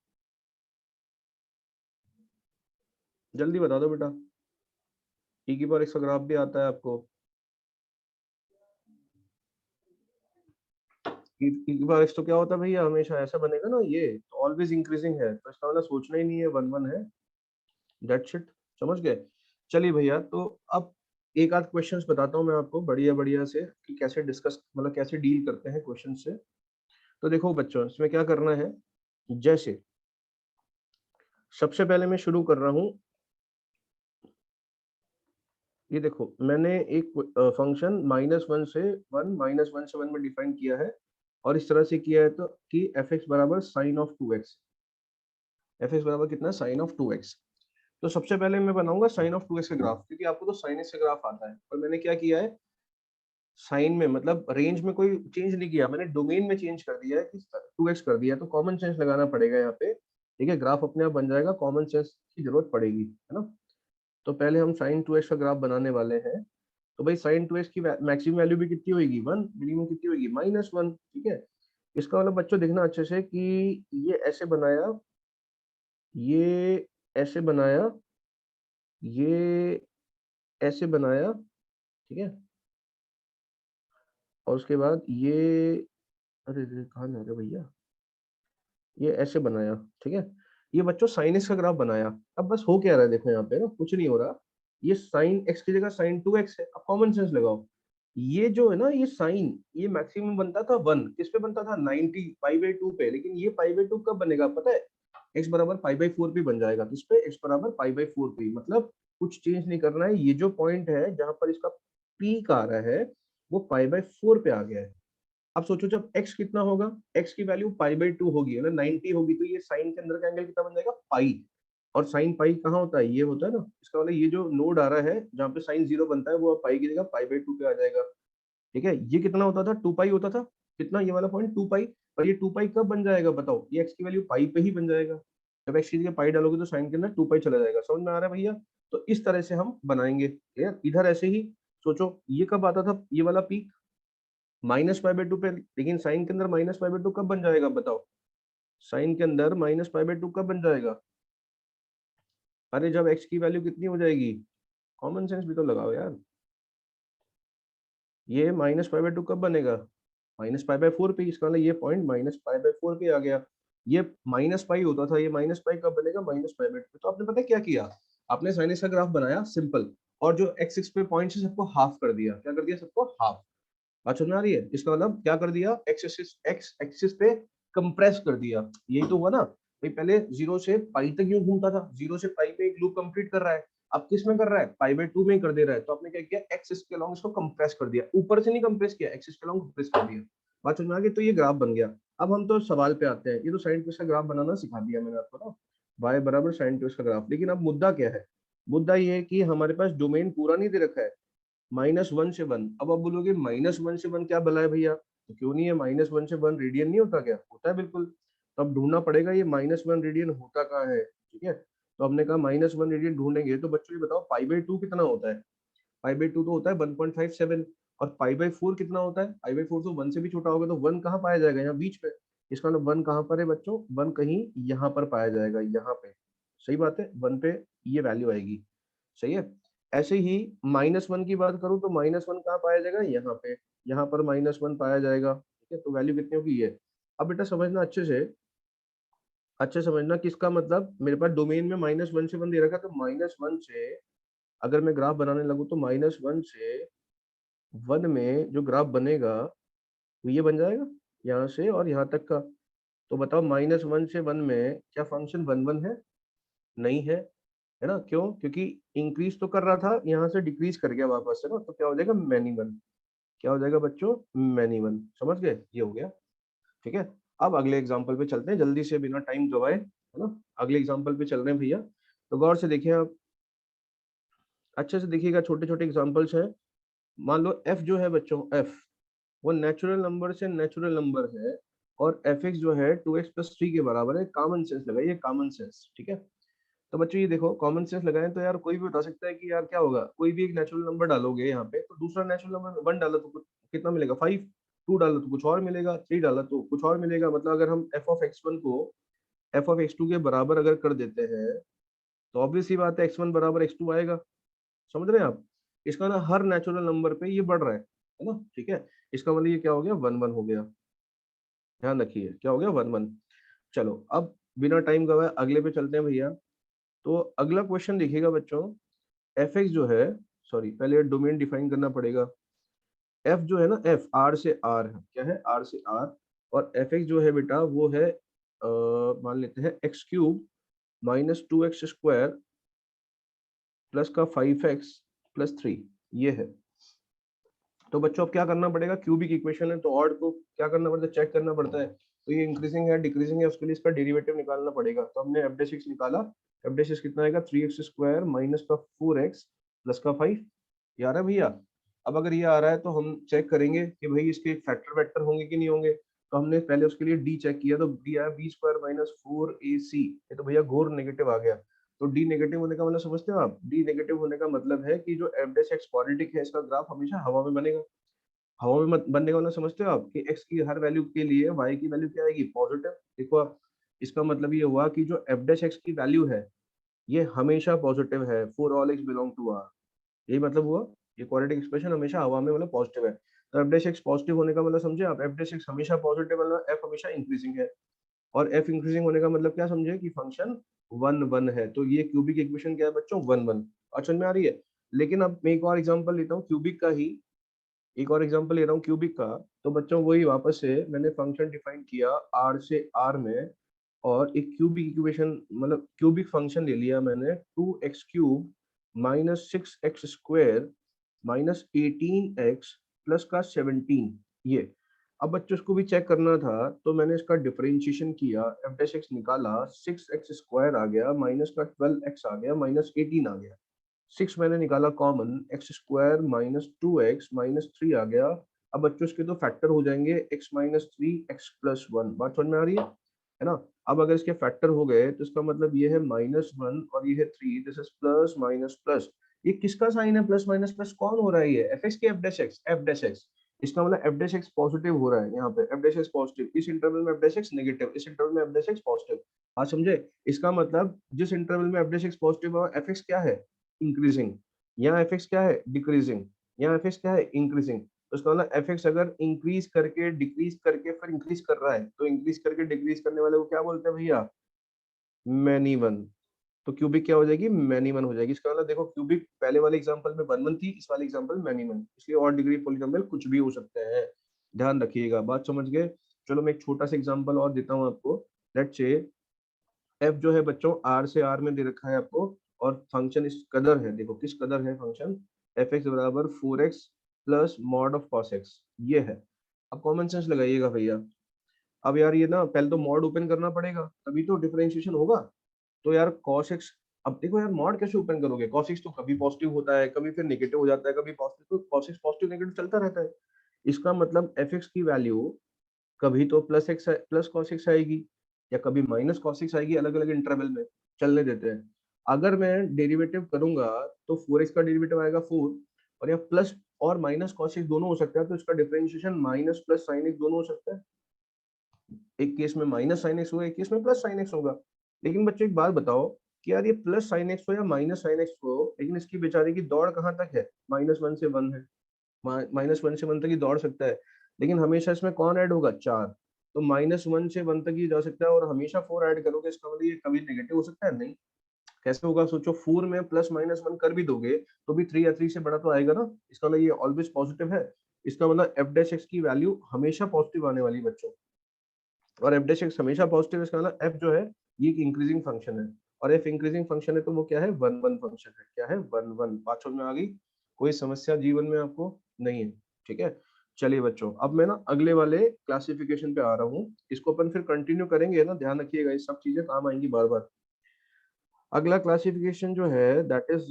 जल्दी बता दो बेटा। e की पावर x का ग्राफ भी आता है आपको, e की पावर x तो क्या होता है भैया, हमेशा ऐसा बनेगा ना, ये ऑलवेज इंक्रीजिंग है, तो इसका मतलब सोचना ही नहीं है, वन वन है, दैट्स इट। समझ गए। चलिए भैया, तो अब एक आध क्वेश्चंस बताता हूँ मैं आपको बढ़िया बढ़िया से, कि कैसे डिस्कस, मतलब कैसे डील करते हैं क्वेश्चन से। तो देखो बच्चों, इसमें क्या करना है, जैसे सबसे पहले मैं शुरू कर रहा हूँ, ये देखो मैंने एक फंक्शन -1 से 1, -1 से 1 में डिफाइन किया है, और इस तरह से किया है तो कि f(x) बराबर साइन ऑफ 2x, f(x) बराबर कितना, साइन ऑफ 2x। तो सबसे पहले मैं बनाऊंगा साइन ऑफ 2x का ग्राफ, क्योंकि आपको तो साइन x का ग्राफ आता है, और मैंने क्या किया है, साइन में मतलब रेंज में कोई चेंज नहीं किया, मैंने डोमेन में चेंज कर दिया है कि 2x कर दिया, तो कॉमन सेंस लगाना पड़ेगा यहाँ पे। ठीक है, ग्राफ अपने आप बन जाएगा, कॉमन सेंस की जरूरत पड़ेगी, है ना। तो पहले हम साइन 2x का ग्राफ बनाने वाले हैं। तो भाई साइन 2x की मैक्सिमम वैल्यू भी कितनी होगी, 1, मिनिमम कितनी होगी, -1। ठीक है, इसका मतलब बच्चों देखना अच्छे से कि ये ऐसे बनाया, ये ऐसे बनाया, ये ऐसे बनाया, ठीक है, और उसके बाद ये, अरे रे कहाँ जा रहे भैया, ये ऐसे बनाया। ठीक है, ये बच्चों साइन एक्स का ग्राफ बनाया। अब बस हो क्या रहा है, देखो यहाँ पे ना कुछ नहीं हो रहा, ये साइन एक्स की जगह साइन 2x है। अब कॉमन सेंस लगाओ, ये जो है ना, ये साइन, ये मैक्सिमम बनता था 1, किस पे बनता था, 90 पाई/2 पे, लेकिन ये पाई/2 कब बनेगा पता है, x बराबर पाई/4 पे बन जाएगा, किस पे, x बराबर पाई/4 पे। मतलब कुछ चेंज नहीं करना है, ये जो पॉइंट है जहां पर इसका पीक आ रहा है, वो पाई/4 पे आ गया है। अब सोचो जब x कितना होगा, x की वैल्यू पाई/2 होगी, है ना, 90 होगी, तो ये साइन के अंदर का एंगल कितना बन जाएगा, पाई। और साइन पाई कहाँ होता है, ये होता है ना, इसका मतलब ये जो नोड आ रहा है जहाँ पे साइन 0 बनता है, वो अब पाई की जगह पाई/2 पे आ जाएगा। ठीक है, ये कितना होता था, 2 पाई होता था, कितना, ये वाला पॉइंट 2 पाई। और ये 2 पाई कब बन जाएगा बताओ, ये x की वैल्यू पाई पे ही बन जाएगा, जब x की जगह पाई डालोगे तो साइन के अंदर 2 पाई चला जाएगा। समझ में आ रहा है भैया। तो इस तरह से हम बनाएंगे यार, इधर ऐसे ही सोचो, ये कब आता था ये वाला पीक, -पाई/2 पे, लेकिन साइन के अंदर -पाई/2 कब बन जाएगा बताओ, साइन के अंदर -पाई/2 कब बन जाएगा, अरे जब x की वैल्यू कितनी हो जाएगी, कॉमन सेंस भी तो लगाओ यार, ये -पाई/2 कब बनेगा, -पाई/4 पे, इसका मतलब ये पॉइंट -पाई/4 पे आ गया। ये माइनस पाई होता था, ये माइनस पाई कब बनेगा, -पाई/2 पे। तो आपने पता है क्या किया, आपने साइन का ग्राफ बनाया सिंपल, और जो x एक्सिस पे पॉइंट है सबको हाफ कर दिया, क्या कर दिया, सबको हाफ। बात समझ में आ रही है, इसका मतलब क्या कर दिया, एक्स एक्सिस पे कंप्रेस कर दिया, यही तो हुआ ना भाई। पहले 0 से पाई तक यूं घूमता था, 0 से पाई पे एक लूप कंप्लीट कर रहा है, अब किस में कर रहा है, पाई/2 में कर दे रहा है। तो आपने क्या किया, एक्सिस के अलोंग इसको कंप्रेस कर दिया, ऊपर से नहीं कंप्रेस किया, एक्सिस के अलोंग कंप्रेस कर दिया। बात समझ में आ गई, तो ये ग्राफ बन गया। अब हम तो सवाल पे आते हैं, ये तो साइन का ग्राफ बनाना सिखा दिया मैंने आपको ना, y बराबर साइन का ग्राफ। लेकिन अब मुद्दा क्या है, मुद्दा ये है कि हमारे पास डोमेन पूरा नहीं दे रखा है, -1 से 1। अब आप बोलोगे -1 से 1 क्या भला है भैया, तो क्यों नहीं है, -1 से 1 रेडियन नहीं होता क्या, होता है बिल्कुल। तो अब ढूंढना पड़ेगा ये -1 रेडियन होता कहाँ है। ठीक है, तो हमने कहा -1 रेडियन ढूंढेंगे, तो बच्चों ये बताओ पाई/2 कितना होता है, पाई/2 तो होता है 1.57, और पाई/4 कितना होता है, पाई/4 तो 1 से भी छोटा होगा, तो 1 कहाँ पाया जाएगा, यहाँ बीच पे। इसका मतलब 1 कहाँ पर है बच्चों, 1 कहीं यहाँ पर पाया जाएगा, यहाँ पे। सही बात है, 1 पे ये वैल्यू आएगी, सही है। ऐसे ही -1 की बात करूं तो -1 कहाँ पाया जाएगा, यहाँ पे, यहाँ पर -1 पाया जाएगा। ठीक है, तो वैल्यू कितनी होगी ये। अब बेटा समझना अच्छे से, अच्छे समझना, किसका मतलब मेरे पास डोमेन में -1 से 1 दे रखा है, तो -1 से अगर मैं ग्राफ बनाने लगूं तो -1 से 1 में जो ग्राफ बनेगा वो ये बन जाएगा, यहाँ से और यहाँ तक का। तो बताओ -1 से 1 में क्या फंक्शन 1 है? नहीं है, है ना? क्यों? क्योंकि इंक्रीज तो कर रहा था, यहाँ से डिक्रीज कर गया वापस से ना, तो क्या हो जाएगा? Many one. क्या हो जाएगा बच्चों? Many one. समझ गए? ये हो गया, ठीक है। अब अगले एग्जाम्पल पे चलते हैं जल्दी से, बिना टाइम गवाए, है ना। अगले एग्जाम्पल पे चल रहे हैं भैया, तो गौर से देखिए आप, अच्छे से देखिएगा, छोटे छोटे एग्जाम्पल्स हैं। मान लो f जो है बच्चों, f वो नेचुरल नंबर से नेचुरल नंबर है, और fx जो है 2x+3 के बराबर है। कॉमन सेंस लगाइए, कॉमन सेंस, ठीक है। तो बच्चों ये देखो, कॉमन सेंस लगाएं तो यार कोई भी बता सकता है कि यार क्या होगा। कोई भी एक नेचुरल नंबर डालोगे यहाँ पे, तो दूसरा नेचुरल नंबर 1 डाला तो कितना मिलेगा? 5। 2 डाला तो कुछ और मिलेगा, 3 डाला तो कुछ और मिलेगा। मतलब अगर हम f(x1) को f(x2) के बराबर अगर कर देते हैं, तो ऑब्वियस सी बात है x1 बराबर x2 आएगा। समझ रहे हैं आप? इसका ना हर नेचुरल नंबर पे ये बढ़ रहा है ना, ठीक है। इसका मतलब ये क्या हो गया? 1 1 हो गया। ध्यान रखिए, क्या हो गया? 1 1। चलो अब बिना टाइम गवाए अगले पे चलते हैं भैया। तो अगला क्वेश्चन देखिएगा बच्चों, एफ एक्स जो है, सॉरी पहले डोमेन डिफाइन करना पड़ेगा। एफ जो है ना, एफ आर से आर है, क्या है? आर से आर। और एफ एक्स जो है बेटा वो है मान लेते हैं x³ -2x² प्लस का 5x+3, ये है। तो बच्चों अब क्या करना पड़ेगा? क्यूबिक इक्वेशन है तो ऑड को क्या करना पड़ता है? चेक करना पड़ता है। तो ये इंक्रीजिंग है डिक्रीजिंग है, उसके लिए इसका डेरिवेटिव निकालना पड़ेगा। तो हमने f(x) निकाला, f(x) कितना आएगा? 3x² माइनस का 4x प्लस का 5। ये आ रहा है भैया? अब अगर ये आ रहा है तो हम चेक करेंगे कि भाई इसके फैक्टर वेक्टर होंगे कि नहीं होंगे। तो हमने पहले उसके लिए डी चेक किया, तो डी आया b² माइनस 4ac। ये तो भैया घोर नेगेटिव आ गया। तो डी नेगेटिव होने का मतलब समझते हो आप? डी नेगेटिव होने का मतलब है कि जो f(x) क्वाड्रेटिक है, इसका ग्राफ हमेशा हवा में बनेगा। हवा में बनने का मतलब समझते हो आप कि x की हर वैल्यू के लिए y की वैल्यू क्या आएगी? पॉजिटिव। देखो आप, इसका मतलब ये हुआ कि जो f(x) की वैल्यू है ये हमेशा पॉजिटिव है, for all x belong to r। यही मतलब हुआ, ये क्वाड्रेटिक एक्सप्रेशन हमेशा हवा में मतलब पॉजिटिव है। तो f(x) पॉजिटिव होने का मतलब समझे आप? f(x) हमेशा पॉजिटिव मतलब f हमेशा इंक्रीजिंग है। और f इंक्रीजिंग होने का मतलब क्या समझे? कि फंक्शन 1 1 है। तो ये क्यूबिक इक्वेशन क्या है बच्चों? 1 1। समझ में आ रही है? लेकिन अब मैं एक और एग्जांपल लेता हूँ क्यूबिक का ही, एक और एग्जांपल ले रहा हूँ क्यूबिक का। तो बच्चों वही वापस से मैंने फंक्शन डिफाइन किया r से r में, और एक क्यूबिक इक्वेशन मतलब क्यूबिक फंक्शन ले लिया मैंने, 2x³ -6x² -18x प्लस का 17, ये। अब बच्चों इसको भी चेक करना था, तो मैंने इसका डिफरेंशिएशन किया, f(x) निकाला, 6x² आ गया, माइनस का 12x आ गया, -18 आ गया। 6 मैंने निकाला कॉमन, x² -2x -3 आ गया। अब बच्चों इसके तो फैक्टर हो जाएंगे, x -3 x+1। बात समझ में आ रही है ना? अब अगर इसके फैक्टर हो गए तो इसका मतलब ये है -1 और ये है 3, this is plus minus plus. ये किसका साइन है? प्लस माइनस प्लस कौन हो रहा है? ये f(x) के f'(x) f'(x). इसका मतलब f'(x) पॉजिटिव हो रहा है यहाँ पे, f'(x) पॉजिटिव, इस इंटरवल में f'(x) नेगेटिव, इस इंटरवल में f'(x) पॉजिटिव। आप समझे? इसका मतलब जिस इंटरवल में f'(x) पॉजिटिव है f(x) क्या है? इंक्रीजिंग। यहाँ f(x) क्या है? डिक्रीजिंग। यहाँ f(x) क्या है? इंक्रीजिंग। तो इसका मतलब f(x) अगर इंक्रीज करके डिक्रीज करके फिर इंक्रीज कर रहा है, तो इंक्रीज करके डिक्रीज करने वाले को क्या बोलते हैं भैया? Many one. तो क्यूबिक क्या हो जाएगी? मैनी वन हो जाएगी। इसका मतलब देखो, क्यूबिक पहले वाले एग्जांपल में 1 1 थी, इस वाले एग्जांपल में मैनी वन, इसलिए और डिग्री पॉलिनोमियल कुछ भी हो सकते हैं। ध्यान रखिएगा, बात समझ गए? चलो मैं एक छोटा सा एग्जांपल और देता हूँ आपको। लेट्स से f जो है बच्चों r से r में दे रखा है आपको, और फंक्शन इस कदर है, देखो किस कदर है फंक्शन, f(x) बराबर 4x plus mod of cos x, ये है। अब कॉमन सेंस लगाइएगा भैया। अब यार ये ना पहले तो मॉड ओपन करना पड़ेगा, तभी तो डिफरेंशिएशन होगा। तो यार cos x, अब देखो यार मॉड कैसे ओपन करोगे? cos x तो कभी पॉजिटिव होता है, कभी फिर नेगेटिव हो जाता है, कभी पॉजिटिव, तो cos x पॉजिटिव नेगेटिव चलता रहता है। इसका मतलब f(x) की वैल्यू कभी तो प्लस cos x आएगी, या कभी माइनस cos x आएगी, अलग अलग इंटरवल में। चलने देते हैं। अगर मैं डेरिवेटिव करूंगा तो 4x का डेरिवेटिव आएगा 4, और या प्लस और माइनस cos x दोनों हो सकता है, तो इसका differentiation minus plus sin x दोनों हो सकता है। एक केस में माइनस sin x होगा, एक केस में प्लस sin x होगा। लेकिन बच्चों एक बात बताओ कि यार ये प्लस sin x हो या माइनस sin x हो, लेकिन इसकी बेचारे की दौड़ कहाँ तक है? -1 से 1 है, -1 से 1 तक ही दौड़ सकता है। लेकिन हमेशा इसमें कौन ऐड होगा? 4। तो -1 से 1 तक ये जा सकता है, और हमेशा 4 ऐड करोगे इसका मतलब ये कभी नेगेटिव हो सकता है? नहीं। कैसे होगा सोचो, 4 में +-1 कर भी दोगे तो भी 3 या 3 से बड़ा तो आएगा ना, इसका मतलब ये ऑलवेज पॉजिटिव है। इसका मतलब f' की वैल्यू हमेशा पॉजिटिव आने वाली बच्चों, और f' हमेशा पॉजिटिव है, इसका मतलब f जो है ये एक इंक्रीजिंग फंक्शन है, और f इंक्रीजिंग फंक्शन है तो वो क्या है? 1 1 फंक्शन है। क्या है? 1 1। बात समझ में आ गई? कोई समस्या जीवन में आपको नहीं है, ठीक है। चलिए बच्चों, अब मैं ना अगले वाले क्लासिफिकेशन पे आ रहा हूँ, इसको अपन फिर कंटिन्यू करेंगे ना, ध्यान रखिएगा ये सब चीजें काम आएंगी बार बार। अगला क्लासिफिकेशन जो है दैट इज,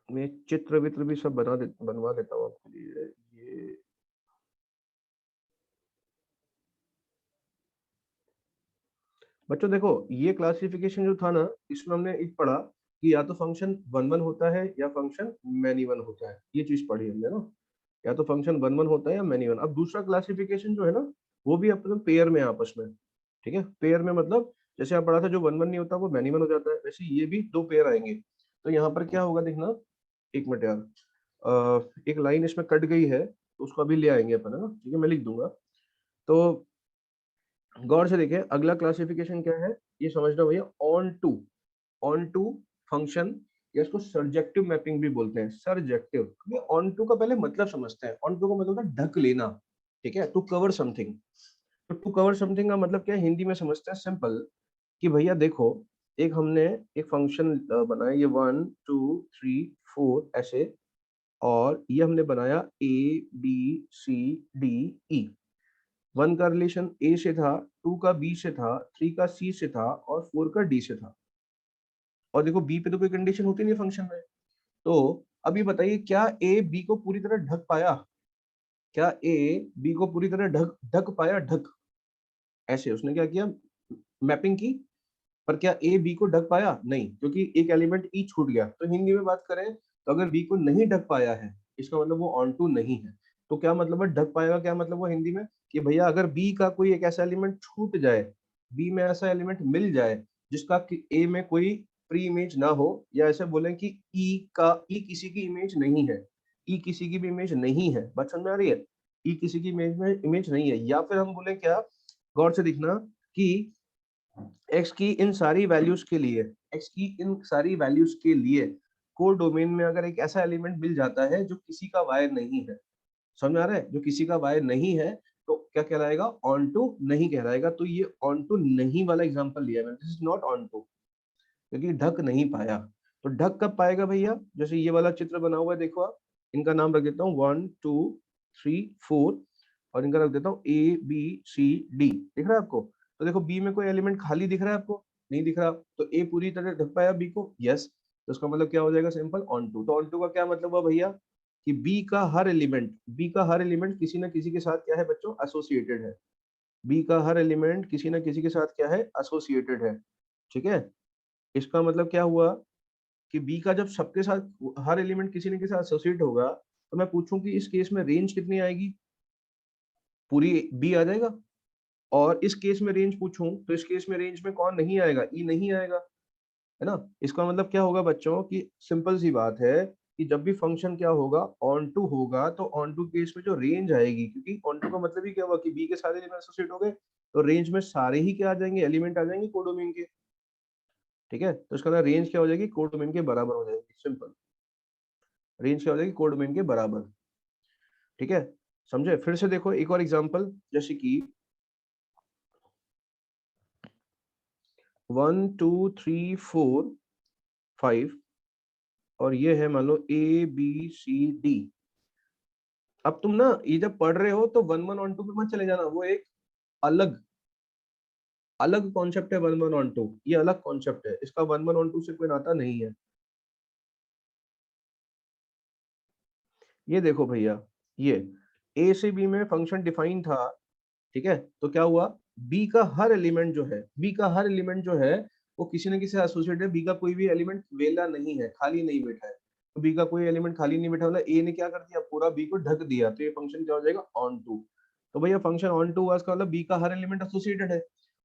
मैं चित्र वित्र भी सब बनवा देता हूँ आपके लिए। ये बच्चों देखो, ये क्लासिफिकेशन जो था ना, इसमें हमने एक पढ़ा कि या तो फंक्शन 1 1 होता है या फंक्शन मैनी 1 होता है, ये चीज पढ़ी हमने ना, या तो फंक्शन 1 1 होता है या मैनी 1। अब दूसरा क्लासिफिकेशन जो है ना, वो भी अपने पेयर में आपस में, ठीक है। पेयर में मतलब जैसे आप पढ़ा था जो 1 1 नहीं होता वो मैनी 1 हो जाता है, वैसे ये भी 2 पेयर आएंगे। तो यहाँ पर क्या होगा देखना, एक मिनट यार, एक लाइन इसमें कट गई है तो उसको अभी ले आएंगे अपन, है ना, ठीक है, मैं लिख दूंगा। तो गौर से देखें, अगला क्लासिफिकेशन क्या है ये समझना भैया, ऑन टू फंक्शन, या इसको सर्जेक्टिव मैपिंग भी बोलते हैं। सर्जेक्टिव, ऑन टू का पहले मतलब समझते हैं। ऑन टू का मतलब होता है ढक लेना, ठीक है, टू कवर समथिंग। तो टू कवर समथिंग का मतलब क्या है हिंदी में समझते हैं सिंपल, कि भैया देखो, एक हमने एक फंक्शन बनाया, ये 1 2 3 4 ऐसे, और ये हमने बनाया ABCDE। 1 का रिलेशन A से था, 2 का B से था, 3 का C से था, और 4 का D से था। और देखो B पे तो कोई कंडीशन होती नहीं फंक्शन में। तो अब ये बताइए, क्या A B को पूरी तरह ढक पाया? क्या A B को पूरी तरह ढक ढक पाया? ढक, ऐसे उसने क्या किया, मैपिंग की, पर क्या A B को ढक पाया? नहीं, क्योंकि एक एलिमेंट E छूट गया। तो हिंदी में बात करें तो अगर B को नहीं ढक पाया है, इसका मतलब वो ऑन टू नहीं है। तो क्या मतलब है ढक पाएगा? क्या मतलब वो हिंदी में, कि भैया अगर B का कोई एक ऐसा एलिमेंट छूट जाए, B में ऐसा एलिमेंट मिल जाए जिसका कि A में कोई प्री इमेज ना हो, या ऐसे बोले कि E किसी की इमेज नहीं है, E किसी की भी इमेज नहीं है। बात समझ में आ रही है? E किसी की इमेज नहीं है, या फिर हम बोले क्या, गौर से दिखना, कि x की इन सारी वैल्यूज के लिए, x की इन सारी वैल्यूज के लिए कोड डोमेन में अगर एक ऐसा एलिमेंट मिल जाता है जो किसी का वायर नहीं है, समझ आ रहा है, जो किसी का वायर नहीं है, तो क्या कहलाएगा? ऑन टू नहीं कहलाएगा। तो ये ऑन टू नहीं वाला एग्जांपल लिया मैंने, this is not onto, क्योंकि ढक नहीं पाया। तो ढक कब पाएगा भैया? जैसे ये वाला चित्र बना हुआ है, देखो आप, इनका नाम रख देता हूँ 1 2 3 4, और इनका रख देता हूँ ABCD, दिख रहा है आपको? तो देखो बी में कोई एलिमेंट खाली दिख रहा है आपको? नहीं दिख रहा। तो ए पूरी तरह ढक पाया बी को? यस। तो उसका मतलब क्या हो जाएगा? Simple, onto. तो ऑन टू का क्या मतलब हुआ भैया, कि बी का हर एलिमेंट किसी ना किसी के साथ क्या है बच्चों? एसोसिएटेड है। बी का हर एलिमेंट किसी ना किसी के साथ क्या है? एसोसिएटेड है, ठीक है। इसका मतलब क्या हुआ, कि बी का जब सबके साथ हर एलिमेंट किसी न किसी साथ एसोसिएट होगा, तो मैं पूछूं कि इस केस में रेंज कितनी आएगी? पूरी बी आ जाएगा। और इस केस में रेंज पूछूं तो इस केस में रेंज में कौन नहीं आएगा? ई नहीं आएगा, है ना। इसका मतलब क्या होगा बच्चों, की सिंपल सी बात है, कि जब भी फंक्शन क्या होगा? ऑन टू होगा, तो ऑन टू केस में जो रेंज आएगी, क्योंकि ऑन टू का मतलब ही क्या हुआ, कि बी के सारे एलिमेंट एसोसिएट हो गए, तो रेंज में सारे ही क्या आ जाएंगे? एलिमेंट आ जाएंगे कोडोमेन के, ठीक है। तो इसका मतलब रेंज क्या हो जाएगी? कोडोमेन के बराबर हो जाएगी, सिंपल। रेंज क्या हो जाएगी? कोडोमेन के बराबर, ठीक है। समझे? फिर से देखो एक और एग्जांपल, जैसे कि 1 2 3 4 5, और ये है मान लो ABCD। अब तुम ना ये जब पढ़ रहे हो तो 1 1 ऑन 2 पे मत चले जाना, वो एक अलग अलग कॉन्सेप्ट है। 1 1 ऑन 2 ये अलग कॉन्सेप्ट है, इसका 1 1 ऑन 2 से कोई नाता नहीं है। ये देखो भैया, ये A से B में फंक्शन डिफाइन था, ठीक है। तो क्या हुआ, बी का हर एलिमेंट जो है, बी का हर एलिमेंट जो है वो किसी न किसी एसोसिएटेड है। बी का कोई भी एलिमेंट वेला नहीं है, खाली नहीं बैठा है। तो बी का कोई एलिमेंट खाली नहीं बैठा, मतलब ए ने क्या कर दिया? पूरा बी को ढक दिया। तो ये फंक्शन क्या हो जाएगा? Onto. तो भैया फंक्शन ऑन टू हुआ, इसका मतलब बी का हर एलिमेंट एसोसिएटेड है,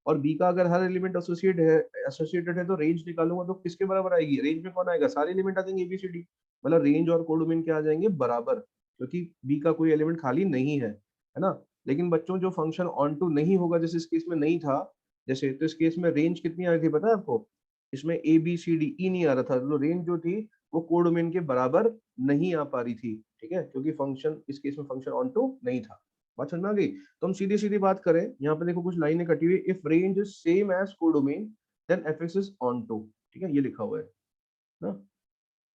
और बी का अगर हर एलिमेंट एसोसिएटेड है तो रेंज निकालूंगा तो किसके बराबर आएगी? रेंज में कौन आएगा? सारे एलिमेंट आ जाएंगे ABCD, मतलब रेंज और कोडोमेन क्या आ जाएंगे? बराबर, क्योंकि बी का कोई एलिमेंट खाली नहीं है, है ना। लेकिन बच्चों जो फंक्शन ऑन टू नहीं होगा, जैसे इस केस में नहीं था, जैसे तो इस केस में रेंज कितनी आ रही थी पता है आपको, इसमें A B C D E नहीं आ रहा था, तो रेंज जो थी वो कोडोमेन के बराबर नहीं आ पा रही थी, ठीक है, क्योंकि फंक्शन इस केस में फंक्शन ऑन टू नहीं था। बात समझ में आ गई? तो हम सीधी सीधी बात करें, यहाँ पे देखो कुछ लाइनें कटी हुई, if range is same as codomain then f x is onto, ठीक है, ये लिखा हुआ है ना।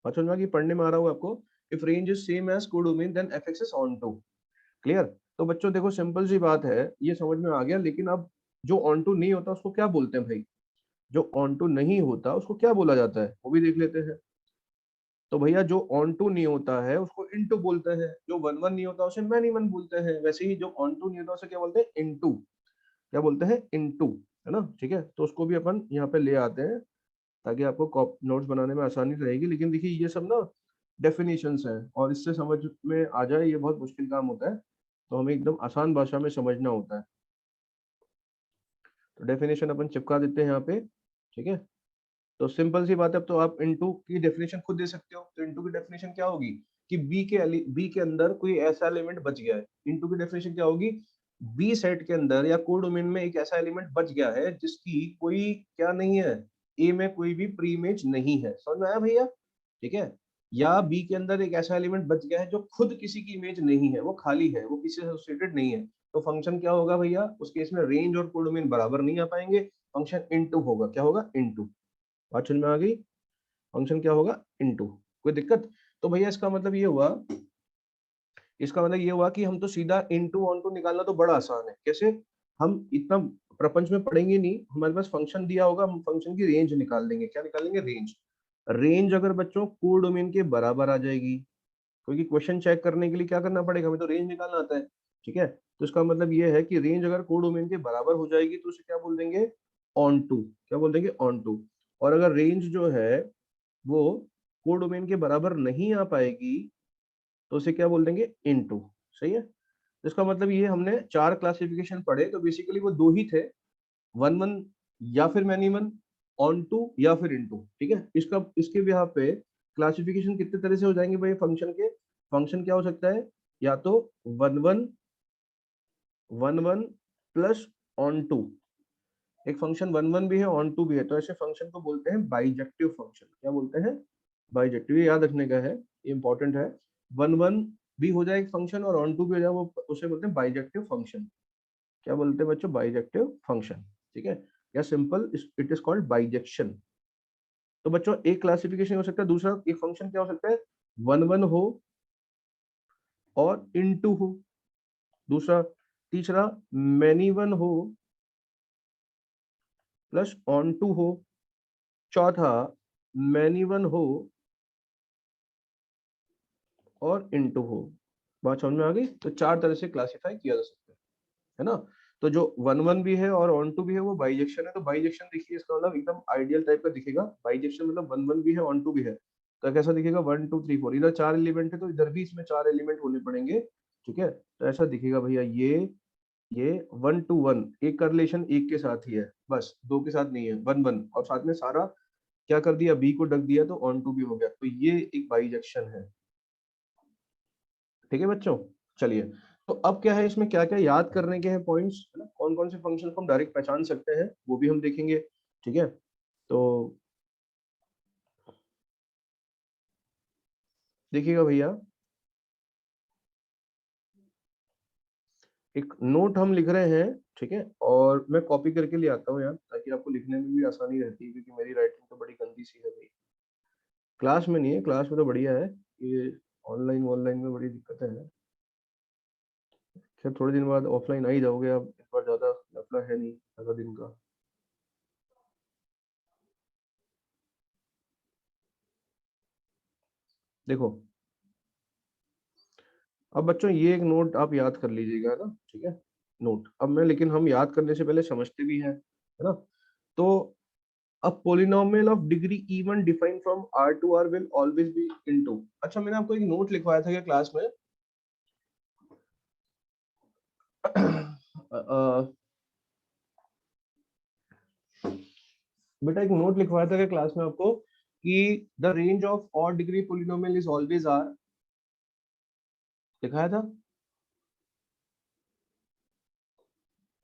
बात समझ में आ गई? पढ़ने में आ रहा हुआ आपको, if range is same as codomain then f x is onto. Clear? तो बच्चों देखो सिंपल सी बात है, ये समझ में आ गया, लेकिन अब जो ऑन टू नहीं होता उसको क्या बोलते हैं भाई? जो ऑन टू नहीं होता उसको क्या बोला जाता है, वो भी देख लेते हैं। तो भैया जो ऑन टू नहीं होता है उसको इनटू बोलते हैं, जो वन वन नहीं होता उसे मैनी वन बोलते हैं, वैसे ही जो ऑन टू नहीं होता उसे क्या बोलते हैं? इनटू। क्या बोलते हैं? इनटू, है ना, ठीक है। तो उसको भी अपन यहाँ पे ले आते हैं ताकि आपको नोट्स बनाने में आसानी रहेगी। लेकिन देखिए ये सब ना डेफिनेशंस हैं, और इससे समझ में आ जाए ये बहुत मुश्किल काम होता है, तो हमें एकदम आसान भाषा में समझना होता है। तो डेफिनेशन अपन चिपका देते हैं यहाँ पे, ठीक है। तो सिंपल सी बात है, अब तो आप इनटू की डेफिनेशन खुद दे सकते हो। तो इनटू की डेफिनेशन क्या होगी कि बी के अंदर कोई ऐसा एलिमेंट बच गया है। इनटू की डेफिनेशन क्या होगी? बी सेट के अंदर या कोडोमेन में एक ऐसा एलिमेंट बच गया है जिसकी कोई क्या नहीं है, ए में कोई भी प्री इमेज नहीं है। समझ में आया भैया? ठीक है। या बी के अंदर एक ऐसा एलिमेंट बच गया है जो खुद किसी की इमेज नहीं है, वो खाली है, वो किसी से एसोसिएटेड नहीं है। तो फंक्शन क्या होगा भैया? उस केस में रेंज और कोडोमेन बराबर नहीं आ पाएंगे, फंक्शन इनटू होगा। क्या होगा? इनटू। बात समझ में आ गई? फंक्शन क्या होगा? इनटू। कोई दिक्कत? तो भैया इसका मतलब ये हुआ, इसका मतलब ये हुआ कि हम तो सीधा इनटू ऑन टू निकालना तो बड़ा आसान है। कैसे? हम इतना प्रपंच में पढ़ेंगे नहीं, हमारे पास फंक्शन दिया होगा, हम फंक्शन की रेंज निकाल देंगे। क्या निकालेंगे? रेंज। रेंज अगर बच्चों कोडोमेन के बराबर आ जाएगी, क्योंकि क्वेश्चन चेक करने के लिए क्या करना पड़ेगा, हमें तो रेंज निकालना आता है, ठीक है। तो इसका मतलब ये है कि रेंज अगर कोडोमेन के बराबर हो जाएगी तो उसे क्या बोल देंगे? Onto. क्या बोल देंगे? Onto. और अगर रेंज जो है वो कोडोमेन के बराबर नहीं आ पाएगी तो उसे क्या बोल देंगे? इनटू। सही है। तो इसका मतलब ये हमने चार क्लासिफिकेशन पढ़े, तो बेसिकली वो दो ही थे, वन वन या फिर मैनी वन, ऑन टू या फिर इनटू, ठीक है। इसका इसके बिहाफ पे क्लासिफिकेशन कितने तरह से हो जाएंगे भाई फंक्शन के? फंक्शन क्या हो सकता है? या तो one one, one one plus onto, एक फंक्शन वन वन भी है ऑन टू भी है, तो ऐसे फंक्शन को बोलते हैं बाइजेक्टिव फंक्शन। क्या बोलते हैं? बाइजेक्टिव। ये याद रखने का है, ये इंपॉर्टेंट है। वन वन भी हो जाए एक फंक्शन और ऑन टू भी हो जाए, वो उसे बोलते हैं बाइजेक्टिव फंक्शन। क्या बोलते हैं बच्चों? बाइजेक्टिव फंक्शन, ठीक है। या simple it is called bijection. तो बच्चों एक क्लासिफिकेशन हो सकता है, दूसरा एक फंक्शन क्या हो सकता है? वन वन हो और इनटू हो, दूसरा, तीसरा मैनी वन हो प्लस ऑन टू हो, चौथा मैनी वन हो और इनटू हो। बात समझ में आ गई? तो चार तरह से क्लासिफाई किया जा सकता है ना। तो जो वन वन भी है और ऑन टू भी है वो बाइजेक्शन है। तो बाइजेक्शन देखिए इसका मतलब एकदम आइडियल टाइप का दिखेगा। बाइजेक्शन मतलब वन वन भी है ऑन टू भी है, तो कैसा दिखेगा? वन टू थ्री फोर, इधर चार एलिमेंट है तो इधर भी इसमें चार एलिमेंट होने पड़ेंगे, ठीक है। तो ऐसा दिखेगा भैया, ये वन टू वन, एक का रिलेशन एक के साथ ही है, बस दो के साथ नहीं है, वन वन, और साथ में सारा क्या कर दिया? बी को ढक दिया, तो ऑन टू भी हो गया। तो ये एक बाइजेक्शन है, ठीक है बच्चों। चलिए, तो अब क्या है इसमें, क्या क्या याद करने के हैं पॉइंट्स, है ना, कौन कौन से फंक्शन को हम डायरेक्ट पहचान सकते हैं वो भी हम देखेंगे, ठीक है। तो देखिएगा भैया, एक नोट हम लिख रहे हैं, ठीक है, और मैं कॉपी करके ले आता हूँ यार, ताकि आपको लिखने में भी आसानी रहती है, क्योंकि मेरी राइटिंग तो बड़ी गंदी सी है भाई। क्लास में नहीं है, क्लास में तो बढ़िया है, ये ऑनलाइन ऑनलाइन में बड़ी दिक्कत है। खैर थोड़े दिन बाद ऑफलाइन आ ही जाओगे आप, इस बार ज्यादा लफड़ा है नहीं ज्यादा दिन का। देखो अब बच्चों ये एक नोट आप याद कर लीजिएगा ना, ठीक है। नोट अब मैं, लेकिन हम याद करने से पहले समझते भी हैं, है ना। तो a polynomial of degree even defined from R to R will always be into। अच्छा मैंने आपको एक नोट लिखवाया था क्या क्लास में? बेटा एक नोट लिखवाया था क्या क्लास में आपको कि the range of odd degree polynomial is always R, लिखाया था?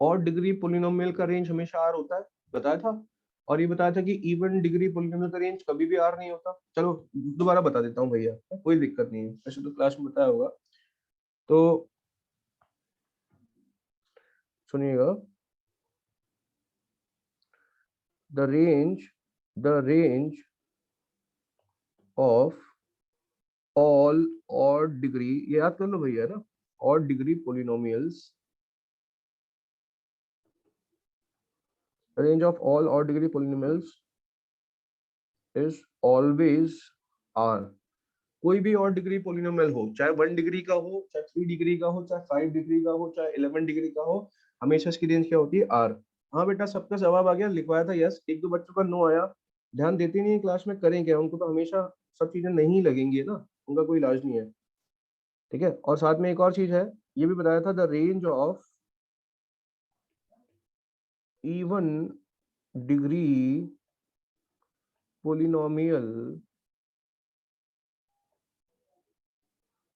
ऑड डिग्री पोलिनोमियल का रेंज हमेशा आर होता है, बताया था। और ये बताया था कि इवन डिग्री पोलिनोमियल का रेंज कभी भी आर नहीं होता। चलो दोबारा बता देता हूँ भैया, कोई दिक्कत नहीं है, वैसे तो क्लास में बताया होगा। तो सुनिएगा, the range of all odd degree, ये याद कर लो भैया ना, odd degree polynomials, range of all odd degree polynomials is always r। कोई भी ऑड डिग्री पोलिनोमियल हो, चाहे 1 डिग्री का हो, चाहे 3 डिग्री का हो, चाहे 5 डिग्री का हो, चाहे 11 डिग्री का हो, हमेशा इसकी रेंज क्या होती है, आर। हाँ बेटा, सबका जवाब आ गया, लिखवाया था यस। एक दो बच्चों का नो आया, ध्यान देते नहीं है क्लास में, करें क्या, उनको तो हमेशा सब चीजें नहीं लगेंगी ना, उनका कोई इलाज नहीं है, ठीक है। और साथ में एक और चीज है, ये भी बताया था, the range of even degree polynomial,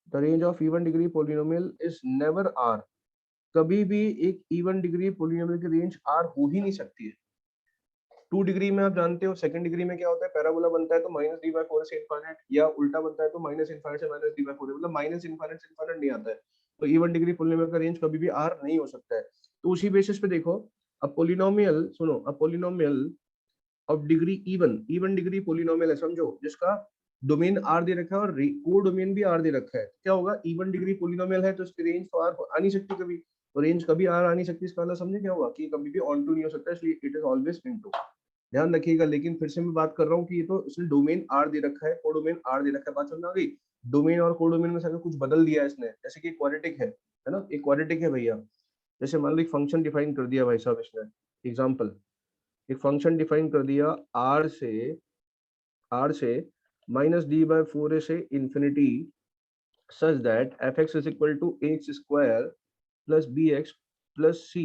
the range of even degree polynomial is never r। कभी भी एक इवन डिग्री पोलिनोमियल की रेंज आर हो ही नहीं सकती है। 2 डिग्री में आप जानते हो, सेकंड डिग्री में क्या होता है, पैराबोला बनता है तो माइनस डी बाई फोर से इनफाइनाइट, या उल्टा बनता है तो माइनस इनफाइनाइट से माइनस डी बाई फोर, मतलब माइनस इनफाइनाइट से इनफाइनाइट नहीं आता है। तो इवन डिग्री पोलिनोमियल का रेंज कभी भी आर नहीं हो सकता है। तो उसी बेसिस पे देखो, अब पोलिनोमियल सुनो, अब polynomial of degree even degree polynomial है, समझो, जिसका डोमेन आर दे रखा है और को डोमेन भी आर दे रखा है, क्या होगा, इवन डिग्री पोलिनोमियल है तो इसकी रेंज तो आर आ नहीं सकती कभी, तो रेंज कभी आर आ नहीं सकती। इसका मतलब समझे क्या हुआ, कि कभी भी ऑन टू नहीं हो सकता, इसलिए इट इज ऑलवेज इनटू, ध्यान रखिएगा। लेकिन फिर से मैं बात कर रहा हूँ कि ये तो इसने डोमेन आर दे रखा है, को डोमेन आर दे रखा है, बात समझ आ गई। डोमेन और को डोमेन में से अगर कुछ बदल दिया है इसने, जैसे कि क्वाड्रेटिक है ना, एक क्वाड्रेटिक है भैया, जैसे मान लो एक फंक्शन डिफाइन कर दिया भाई साहब इसने, एग्जाम्पल, एक फंक्शन डिफाइन कर दिया आर से माइनस डी बाई फोर से infinity, such that f x is equal to x square plus b x plus c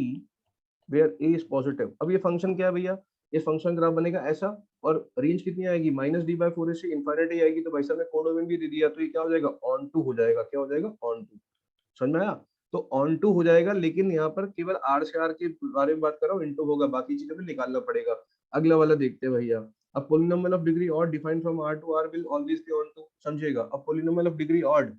where a is positive. अब ये फंक्शन क्या है भैया, ये फंक्शन ग्राफ बनेगा ऐसा, और रेंज कितनी आएगी, माइनस डी बाई फोर से इन्फिनिटी आएगी। तो भाई साहब ने कोडोमेन भी दे दिया, तो ये क्या हो जाएगा, ऑन टू हो जाएगा, क्या हो जाएगा, ऑन टू, समझ में आया। तो ऑन टू हो जाएगा, लेकिन यहाँ पर केवल आर से आर के बारे में बात कर रहा हूँ, इनटू होगा, बाकी चीजें भी निकालना पड़ेगा। अगला वाला देखते हैं भैया, a polynomial of degree odd defined from R to R will always be onto, समझिएगा। A polynomial of degree odd,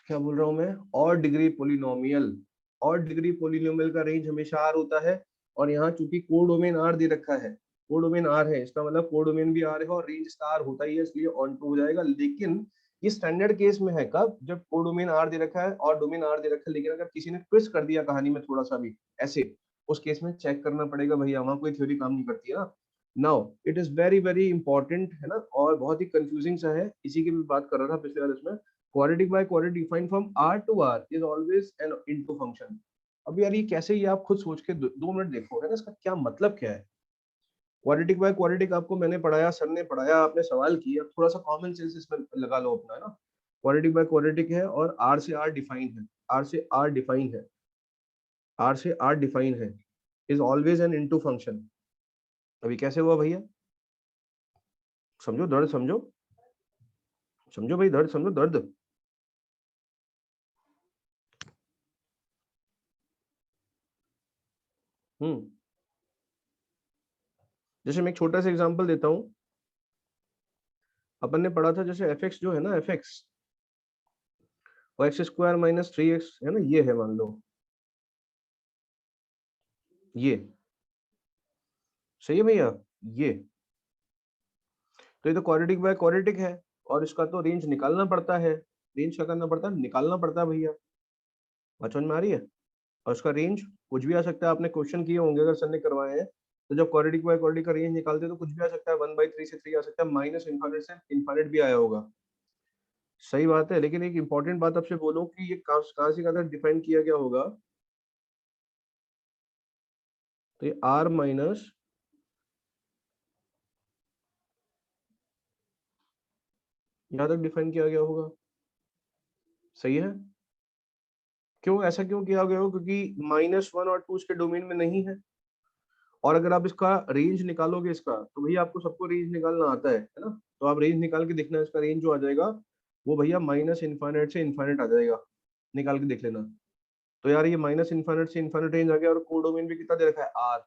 क्या बोल रहा हूँ मैं, odd degree polynomial, odd degree polynomial का रेंज हमेशा आर होता है। और यहाँ चूंकि कोडोमेन आर दे रखा है, कोडोमेन आर है, इसका मतलब कोडोमेन भी आर है और रेंज इसका आर होता ही है, इसलिए ऑन टू हो जाएगा। लेकिन ये स्टैंडर्ड केस में है कब, जब कोडोमेन आर दे रखा है और डोमेन आर दे रखा है, लेकिन अगर किसी ने ट्विस्ट कर दिया कहानी में थोड़ा सा भी ऐसे, उस केस में चेक करना पड़ेगा भैया, वहां कोई थ्योरी काम नहीं करती है ना। Now it is very very important है ना, और बहुत ही कंफ्यूजिंग सा है, इसी की मैं बात कर रहा था पिछले वाले इसमें। quadratic by quadratic defined from r to r is always an into function। अब यार ये कैसे, ये आप खुद सोच के 2 मिनट देखो है ना, इसका क्या मतलब क्या है। क्वाड्रेटिक बाय क्वाड्रेटिक आपको मैंने पढ़ाया, सर ने पढ़ाया, आपने सवाल किया, थोड़ा सा कॉमन सेंस इसमें लगा लो अपना, है ना। क्वाड्रेटिक बाय क्वाड्रेटिक है और आर से आर डिफाइन है, आर से आर डिफाइन है, आर से आर डिफाइन है, is always an into function. अभी कैसे हुआ भैया, समझो दर्द, समझो समझो भाई, दर्द समझो, दर्द। जैसे मैं एक छोटा सा एग्जांपल देता हूं, अपन ने पढ़ा था जैसे एफ एक्स जो है ना, एफ एक्स और x square minus three x है ना, ये है मान लो, ये सही है भैया, ये तो ये तो क्वाड्रेटिक बाय क्वाड्रेटिक है, और इसका तो रेंज निकालना पड़ता है, रेंज क्या करना पड़ता है, निकालना पड़ता है भैया, बात समझ में आ रही है। और उसका रेंज कुछ भी आ सकता है, आपने क्वेश्चन किए होंगे अगर सर ने करवाए हैं, तो जब क्वाड्रेटिक बाय क्वाड्रेटिक का रेंज निकालते हैं तो कुछ भी आ सकता है, 1/3 से 3 आ सकता है, माइनस इनफाइनाइट से इनफाइनाइट भी आया होगा, सही बात है। लेकिन एक इंपॉर्टेंट बात आपसे बोलूं कि ये कहां से कहां डिफाइन किया गया होगा, तो ये r माइनस यहां तक डिफाइन किया गया होगा, सही है। क्यों ऐसा क्यों किया गया होगा, क्योंकि -1 और 2 इसके डोमेन में नहीं है, और अगर आप इसका रेंज निकालोगे इसका, तो भैया आपको सबको रेंज निकालना आता है ना, तो आप रेंज निकाल के देखना, इसका रेंज जो आ जाएगा वो भैया माइनस इनफाइनाइट से इनफाइनाइट आ जाएगा, निकाल के देख लेना। तो यार ये माइनस इन्फाइनाइट से इन्फाइनाइट रेंज आ गया, और कोडोमेन भी कितना दे रखा है, आर,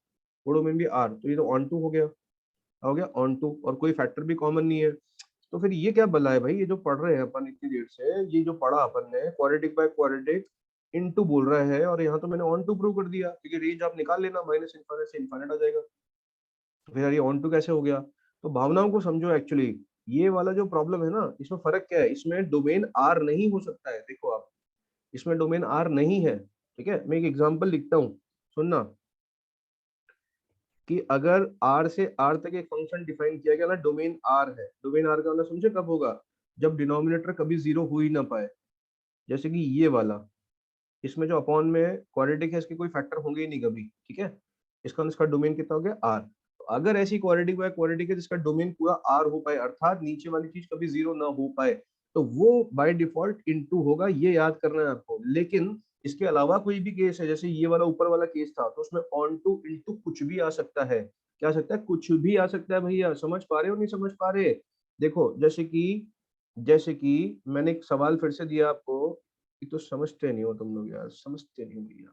कोडोमेन भी आर, तो ये तो ऑन टू हो गया ऑन टू, और कोई फैक्टर भी कॉमन नहीं है। तो फिर ये क्या बला है भाई, ये जो पढ़ रहे हैं अपन इतनी देर से, ये जो पढ़ा अपन ने क्वाड्रेटिक बाय क्वाड्रेटिक इनटू बोल रहा है, और यहाँ तो मैंने ऑन टू प्रूव कर दिया, क्योंकि रेंज आप निकाल लेना, माइनस इन्फाइनाइट से इन्फाइनाइट आ जाएगा। तो फिर यार ये ऑन टू कैसे हो गया? तो भावनाओं को समझो एक्चुअली, ये वाला जो प्रॉब्लम है ना, इसमें फर्क क्या है, इसमें डोमेन आर नहीं हो सकता है, देखो आप, इसमें डोमेन आर नहीं है, ठीक है। मैं एक एग्जांपल लिखता हूँ, सुनना, कि अगर r से r तक एक फंक्शन डिफाइन किया गया ना, डोमेन r है, डोमेन r का मतलब समझे कब होगा, जब डिनोमिनेटर कभी जीरो हो ही ना पाए, जैसे कि ये वाला, इसमें जो अपॉन में क्वाड्रेटिक है, इसके कोई फैक्टर होंगे ही नहीं कभी, ठीक है, इसका डोमेन कितना हो गया r। तो अगर ऐसी क्वाड्रेटिक बाय क्वाड्रेटिक है जिसका डोमेन पूरा r हो पाए, अर्थात नीचे वाली चीज कभी जीरो ना हो पाए, तो वो बाय डिफॉल्ट इनटू होगा, ये याद करना है आपको। लेकिन इसके अलावा कोई भी केस है, जैसे ये वाला ऊपर वाला केस था, तो उसमें ऑन टू इनटू कुछ भी आ सकता है, क्या आ सकता है, कुछ भी आ सकता है भैया, समझ पा रहे हो नहीं समझ पा रहे? देखो जैसे कि मैंने एक सवाल फिर से दिया आपको, ये तो समझते नहीं हो तुम लोग यार, समझते नहीं हो भैया।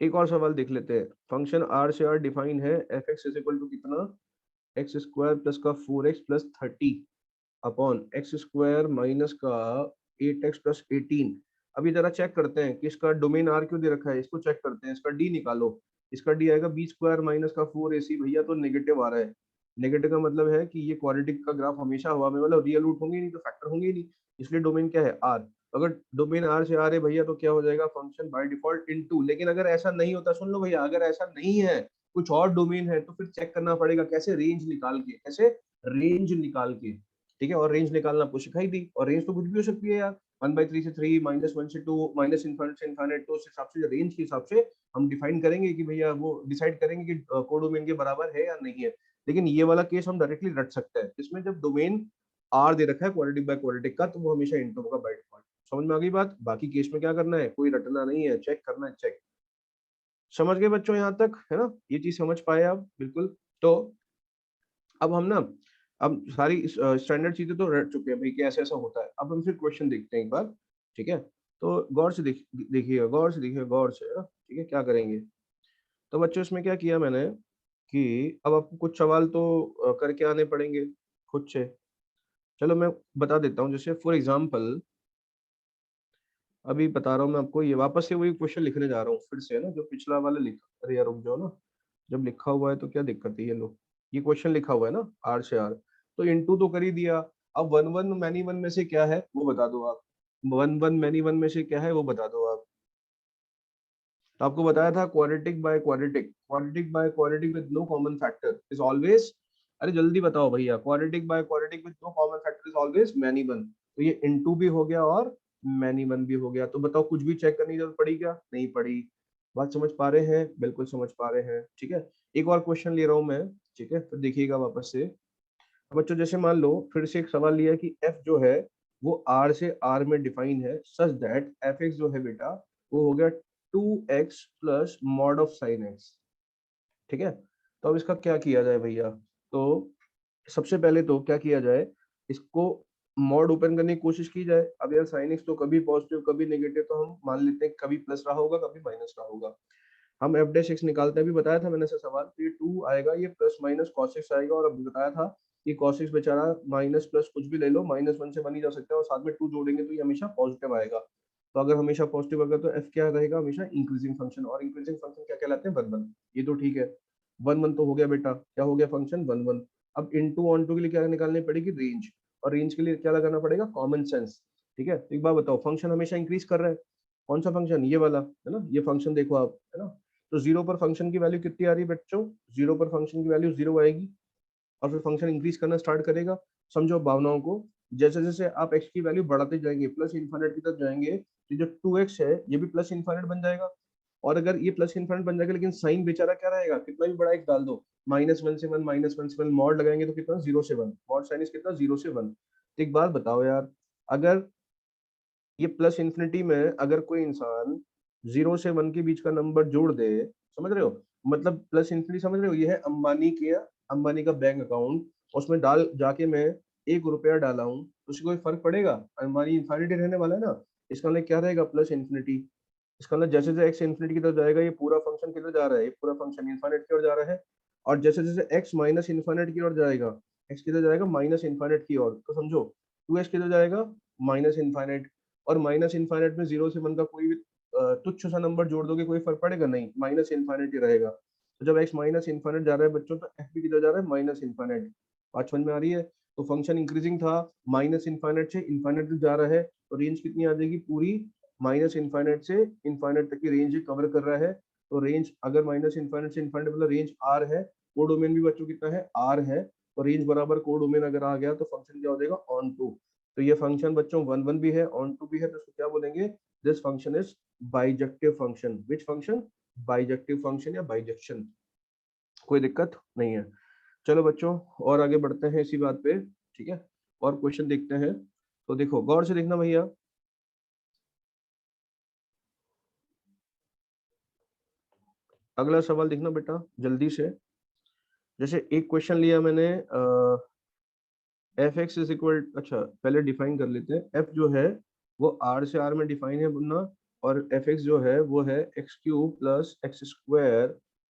एक और सवाल देख लेते हैं, फंक्शन r से r डिफाइन है, f x is equal to कितना, एक्स स्क्वायर प्लस का 4x plus 30 upon x square minus का 8x प्लस 18। अभी जरा चेक करते हैं कि इसका डोमेन r क्यों दे रखा है, इसको चेक करते हैं, इसका d निकालो, इसका d आएगा b स्क्वायर माइनस का 4ac, भैया तो नेगेटिव आ रहा है, नेगेटिव का मतलब है कि ये क्वाड्रेटिक का ग्राफ हमेशा हवा में, मतलब रियल रूट होंगे ही नहीं, तो फैक्टर होंगे ही नहीं, इसलिए डोमेन क्या है, r। अगर डोमेन r से r है भैया, तो क्या हो जाएगा, फंक्शन बाय डिफॉल्ट इनटू। लेकिन अगर ऐसा नहीं होता, सुन लो भैया, अगर ऐसा नहीं है, कुछ और डोमेन है, तो फिर चेक करना पड़ेगा, कैसे, रेंज निकाल के, कैसे, रेंज निकाल के, ठीक है। और रेंज निकालना आपको सिखाई दी, और रेंज तो कुछ भी हो सकती है यार, 1/3 से 3, -1 से 2, माइनस इन्फाइनाइट से इन्फाइनाइट, तो उस हिसाब से रेंज के हिसाब से हम डिफाइन करेंगे कि भैया, वो डिसाइड करेंगे कि कोडोमेन के बराबर है या नहीं है। लेकिन ये वाला केस हम डायरेक्टली रट सकते हैं, इसमें जब डोमेन आर दे रखा है क्वाड्रेटिक बाय क्वाड्रेटिक का, तो वो हमेशा इनटू होगा बाय डिफॉल्ट। समझ में आ गई बात? बाकी केस में क्या करना है, कोई रटना नहीं है, चेक करना है, चेक। समझ गए बच्चों यहाँ तक, है ना, ये चीज समझ पाए आप? बिल्कुल। तो अब हम ना, अब सारी स्टैंडर्ड चीजें तो रट चुके हैं भाई कि ऐसा ऐसा होता है, अब हम फिर क्वेश्चन देखते हैं एक बार, ठीक है। तो गौर से देखिएगा, गौर से देखिएगा, गौर से, है ना, ठीक है, क्या करेंगे। तो बच्चों इसमें क्या किया मैंने, कि अब आपको कुछ सवाल तो करके आने पड़ेंगे खुद से। चलो मैं बता देता हूँ, जैसे फॉर एग्जाम्पल अभी बता रहा हूँ मैं आपको, ये वापस से वही क्वेश्चन लिखने जा रहा हूँ फिर से, है ना, जो पिछला वाला लिख, अरे यार रुक जाओ ना, जब लिखा हुआ है तो क्या दिक्कत है, ये लो, ये क्वेश्चन लिखा हुआ है ना, आर से आर, तो इनटू तो कर ही दिया। अब वन वन मैनी वन में से क्या है वो बता दो आप, वन वन मैनी वन में से क्या है वो बता दो आप। तो आपको बताया था quadratic by quadratic, quadratic by quadratic with no common factor is always, अरे जल्दी बताओ भैया, quadratic by quadratic with no common factor is always many one. तो ये इनटू भी हो गया और मैनी वन भी हो गया, तो बताओ कुछ भी चेक करने की जरूरत पड़ी क्या, नहीं पड़ी। बात समझ पा रहे हैं? बिल्कुल समझ पा रहे हैं, ठीक है। एक और क्वेश्चन ले रहा हूं मैं, ठीक है, फिर देखिएगा वापस से। अब बच्चों जैसे मान लो फिर से एक सवाल लिया कि f जो है वो r से r में डिफाइन है, सच दैट fx जो है बेटा, वो हो गया 2x plus mod of sine x, ठीक है। तो अब इसका क्या किया जाए भैया, तो सबसे पहले तो क्या किया जाए, इसको मॉड ओपन करने की कोशिश की जाए। अब यार साइन एक्स तो कभी पॉजिटिव कभी नेगेटिव, तो हम मान लेते हैं कभी प्लस रहा होगा कभी माइनस रहा होगा। हम एफ डैश एक्स निकालते हैं, भी बताया था मैंने ऐसा सवाल, तो ये 2 आएगा, ये प्लस माइनस कॉस एक्स आएगा, और अभी बताया था कि कॉस एक्स बेचारा माइनस प्लस कुछ भी ले लो, -1 से बन ही जा सकता है, और साथ में 2 जोड़ेंगे तो ये हमेशा पॉजिटिव आएगा। तो अगर हमेशा पॉजिटिव आएगा तो एफ क्या रहेगा, हमेशा इंक्रीजिंग फंक्शन, और इंक्रीजिंग फंक्शन क्या कहलाते हैं, 1 1। ये तो ठीक है, 1 1 तो हो गया बेटा, क्या हो गया फंक्शन 1 1। अब इनटू ऑन टू के लिए क्या निकालनी पड़ेगी, रेंज, और रेंज के लिए क्या लगाना पड़ेगा, कॉमन सेंस, ठीक है। तो एक बार बताओ, फंक्शन हमेशा इंक्रीज कर रहा है, कौन सा फंक्शन, ये वाला, है ना, ये फंक्शन देखो आप, है ना। तो जीरो पर फंक्शन की वैल्यू कितनी आ रही है बच्चों, जीरो पर फंक्शन की वैल्यू 0 आएगी, और फिर फंक्शन इंक्रीज करना स्टार्ट करेगा। समझो भावनाओं को, जैसे जैसे आप x की वैल्यू बढ़ाते जाएंगे, प्लस इन्फाइनाइट की तरफ जाएंगे, तो जो 2x है ये भी प्लस इन्फाइनाइट बन जाएगा। और अगर ये प्लस इन्फाइनाइट बन जाएगा, लेकिन साइन बेचारा क्या रहेगा, कितना भी बड़ा x डाल दो, -1 से 1, -1 से 1, मॉड लगाएंगे तो कितना, 0 से 1, मॉड साइन इज कितना, 0 से 1। तो एक बात बताओ यार, अगर ये प्लस इन्फिनिटी में अगर कोई इंसान 0 से 1 के बीच का नंबर जोड़ दे, समझ रहे हो, मतलब प्लस इन्फिनिटी, समझ रहे हो, ये है अंबानी का बैंक अकाउंट, उसमें डाल जाके मैं 1 रुपया डाला हूँ, तो उससे कोई फर्क पड़ेगा, अंबानी इन्फिनिटी रहने वाला है ना। इसका मतलब क्या रहेगा, प्लस इन्फिनिटी। इसका मतलब जैसे जैसे एक्स इन्फिनिटी की तरफ जाएगा ये पूरा फंक्शन किधर जा रहा है, ये पूरा फंक्शन इन्फिनिट की ओर जा रहा है। और जैसे जैसे एक्स माइनस इन्फिनिट की ओर जाएगा, एक्स किधर जाएगा, माइनस इन्फिनिट की ओर, तो समझो 2x किधर जाएगा, माइनस इन्फिनिट। और माइनस इन्फिनिट में 0 से 1 का कोई भी तुच्छ सा नंबर जोड़ दोगे कोई फर्क पड़ेगा नहीं, माइनस इन्फिनिट ही रहेगा। तो जब x माइनस इन्फिनिट जा रहा है बच्चों, तो f भी किधर जा रहा है, माइनस इन्फिनिट। बात समझ में आ रही है। तो फंक्शन इंक्रीजिंग था, माइनस इन्फिनिट से इन्फिनिट जा रहा है, तो रेंज कितनी आ जाएगी, पूरी माइनस इन्फिनिट से इन्फिनिट तक की रेंज कवर कर रहा है। तो रेंज अगर माइनस इन्फिनिट से इन्फिनिट मतलब रेंज आर है, कोडोमेन भी बच्चों कितना है, आर है। तो रेंज बराबर कोडोमेन अगर आ गया तो फंक्शन क्या हो जाएगा, ऑन टू। तो ये फंक्शन बच्चों वन वन भी है, ऑन टू भी है, तो इसको क्या बोलेंगे, this function is bijective function. Which function, bijective function या बाइजेक्शन। कोई दिक्कत नहीं है। चलो बच्चों और आगे बढ़ते हैं इसी बात पे, ठीक है। और क्वेश्चन देखते हैं। तो देखो गौर से देखना भैया, अगला सवाल देखना बेटा जल्दी से। जैसे एक क्वेश्चन लिया मैंने, एफ एक्स इज इक्वल, अच्छा पहले डिफाइन कर लेते हैं। एफ जो है वो आर से आर में डिफाइन है बुन्ना, और एफ एक्स जो है वो है x cube plus x square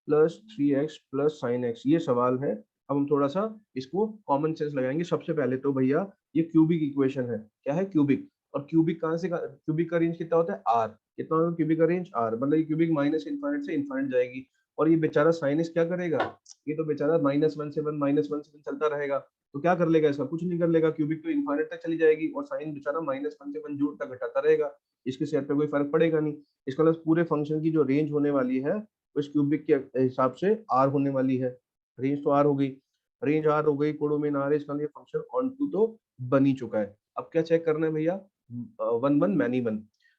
plus 3x plus sine x. ये सवाल है। अब हम थोड़ा सा इसको कॉमन सेंस लगाएंगे। सबसे पहले तो भैया ये क्यूबिक इक्वेशन है, क्या है, क्यूबिक। और क्यूबिक कहाँ से, क्यूबिक का रेंज कितना होता है, आर। कितना होगा क्यूबिक का रेंज, आर। मतलब ये क्यूबिक माइनस इन्फिनिट से इन्फिनिट जाएगी। और ये बेचारा साइन एक्स क्या करेगा, ये तो बेचारा -1 से 1 -1 से 1 चलता रहेगा। तो क्या कर लेगा, इसका कुछ नहीं कर लेगा, क्यूबिक तो इन्फिनिट तक चली जाएगी, और साइन बेचारा -1 से 1 जोड़ता घटाता रहेगा। इसके सेट पे कोई फर्क पड़ेगा नहीं। इसका मतलब पूरे फंक्शन की जो रेंज होने वाली है उस क्यूबिक के हिसाब से आर होने वाली है। रेंज तो आर हो गई, रेंज आर हो गई, कोडोमेन आर है, इसका लिए फंक्शन ऑन टू तो बन ही चुका है। अब क्या चेक करना है भैया, वन वन मैनी वन।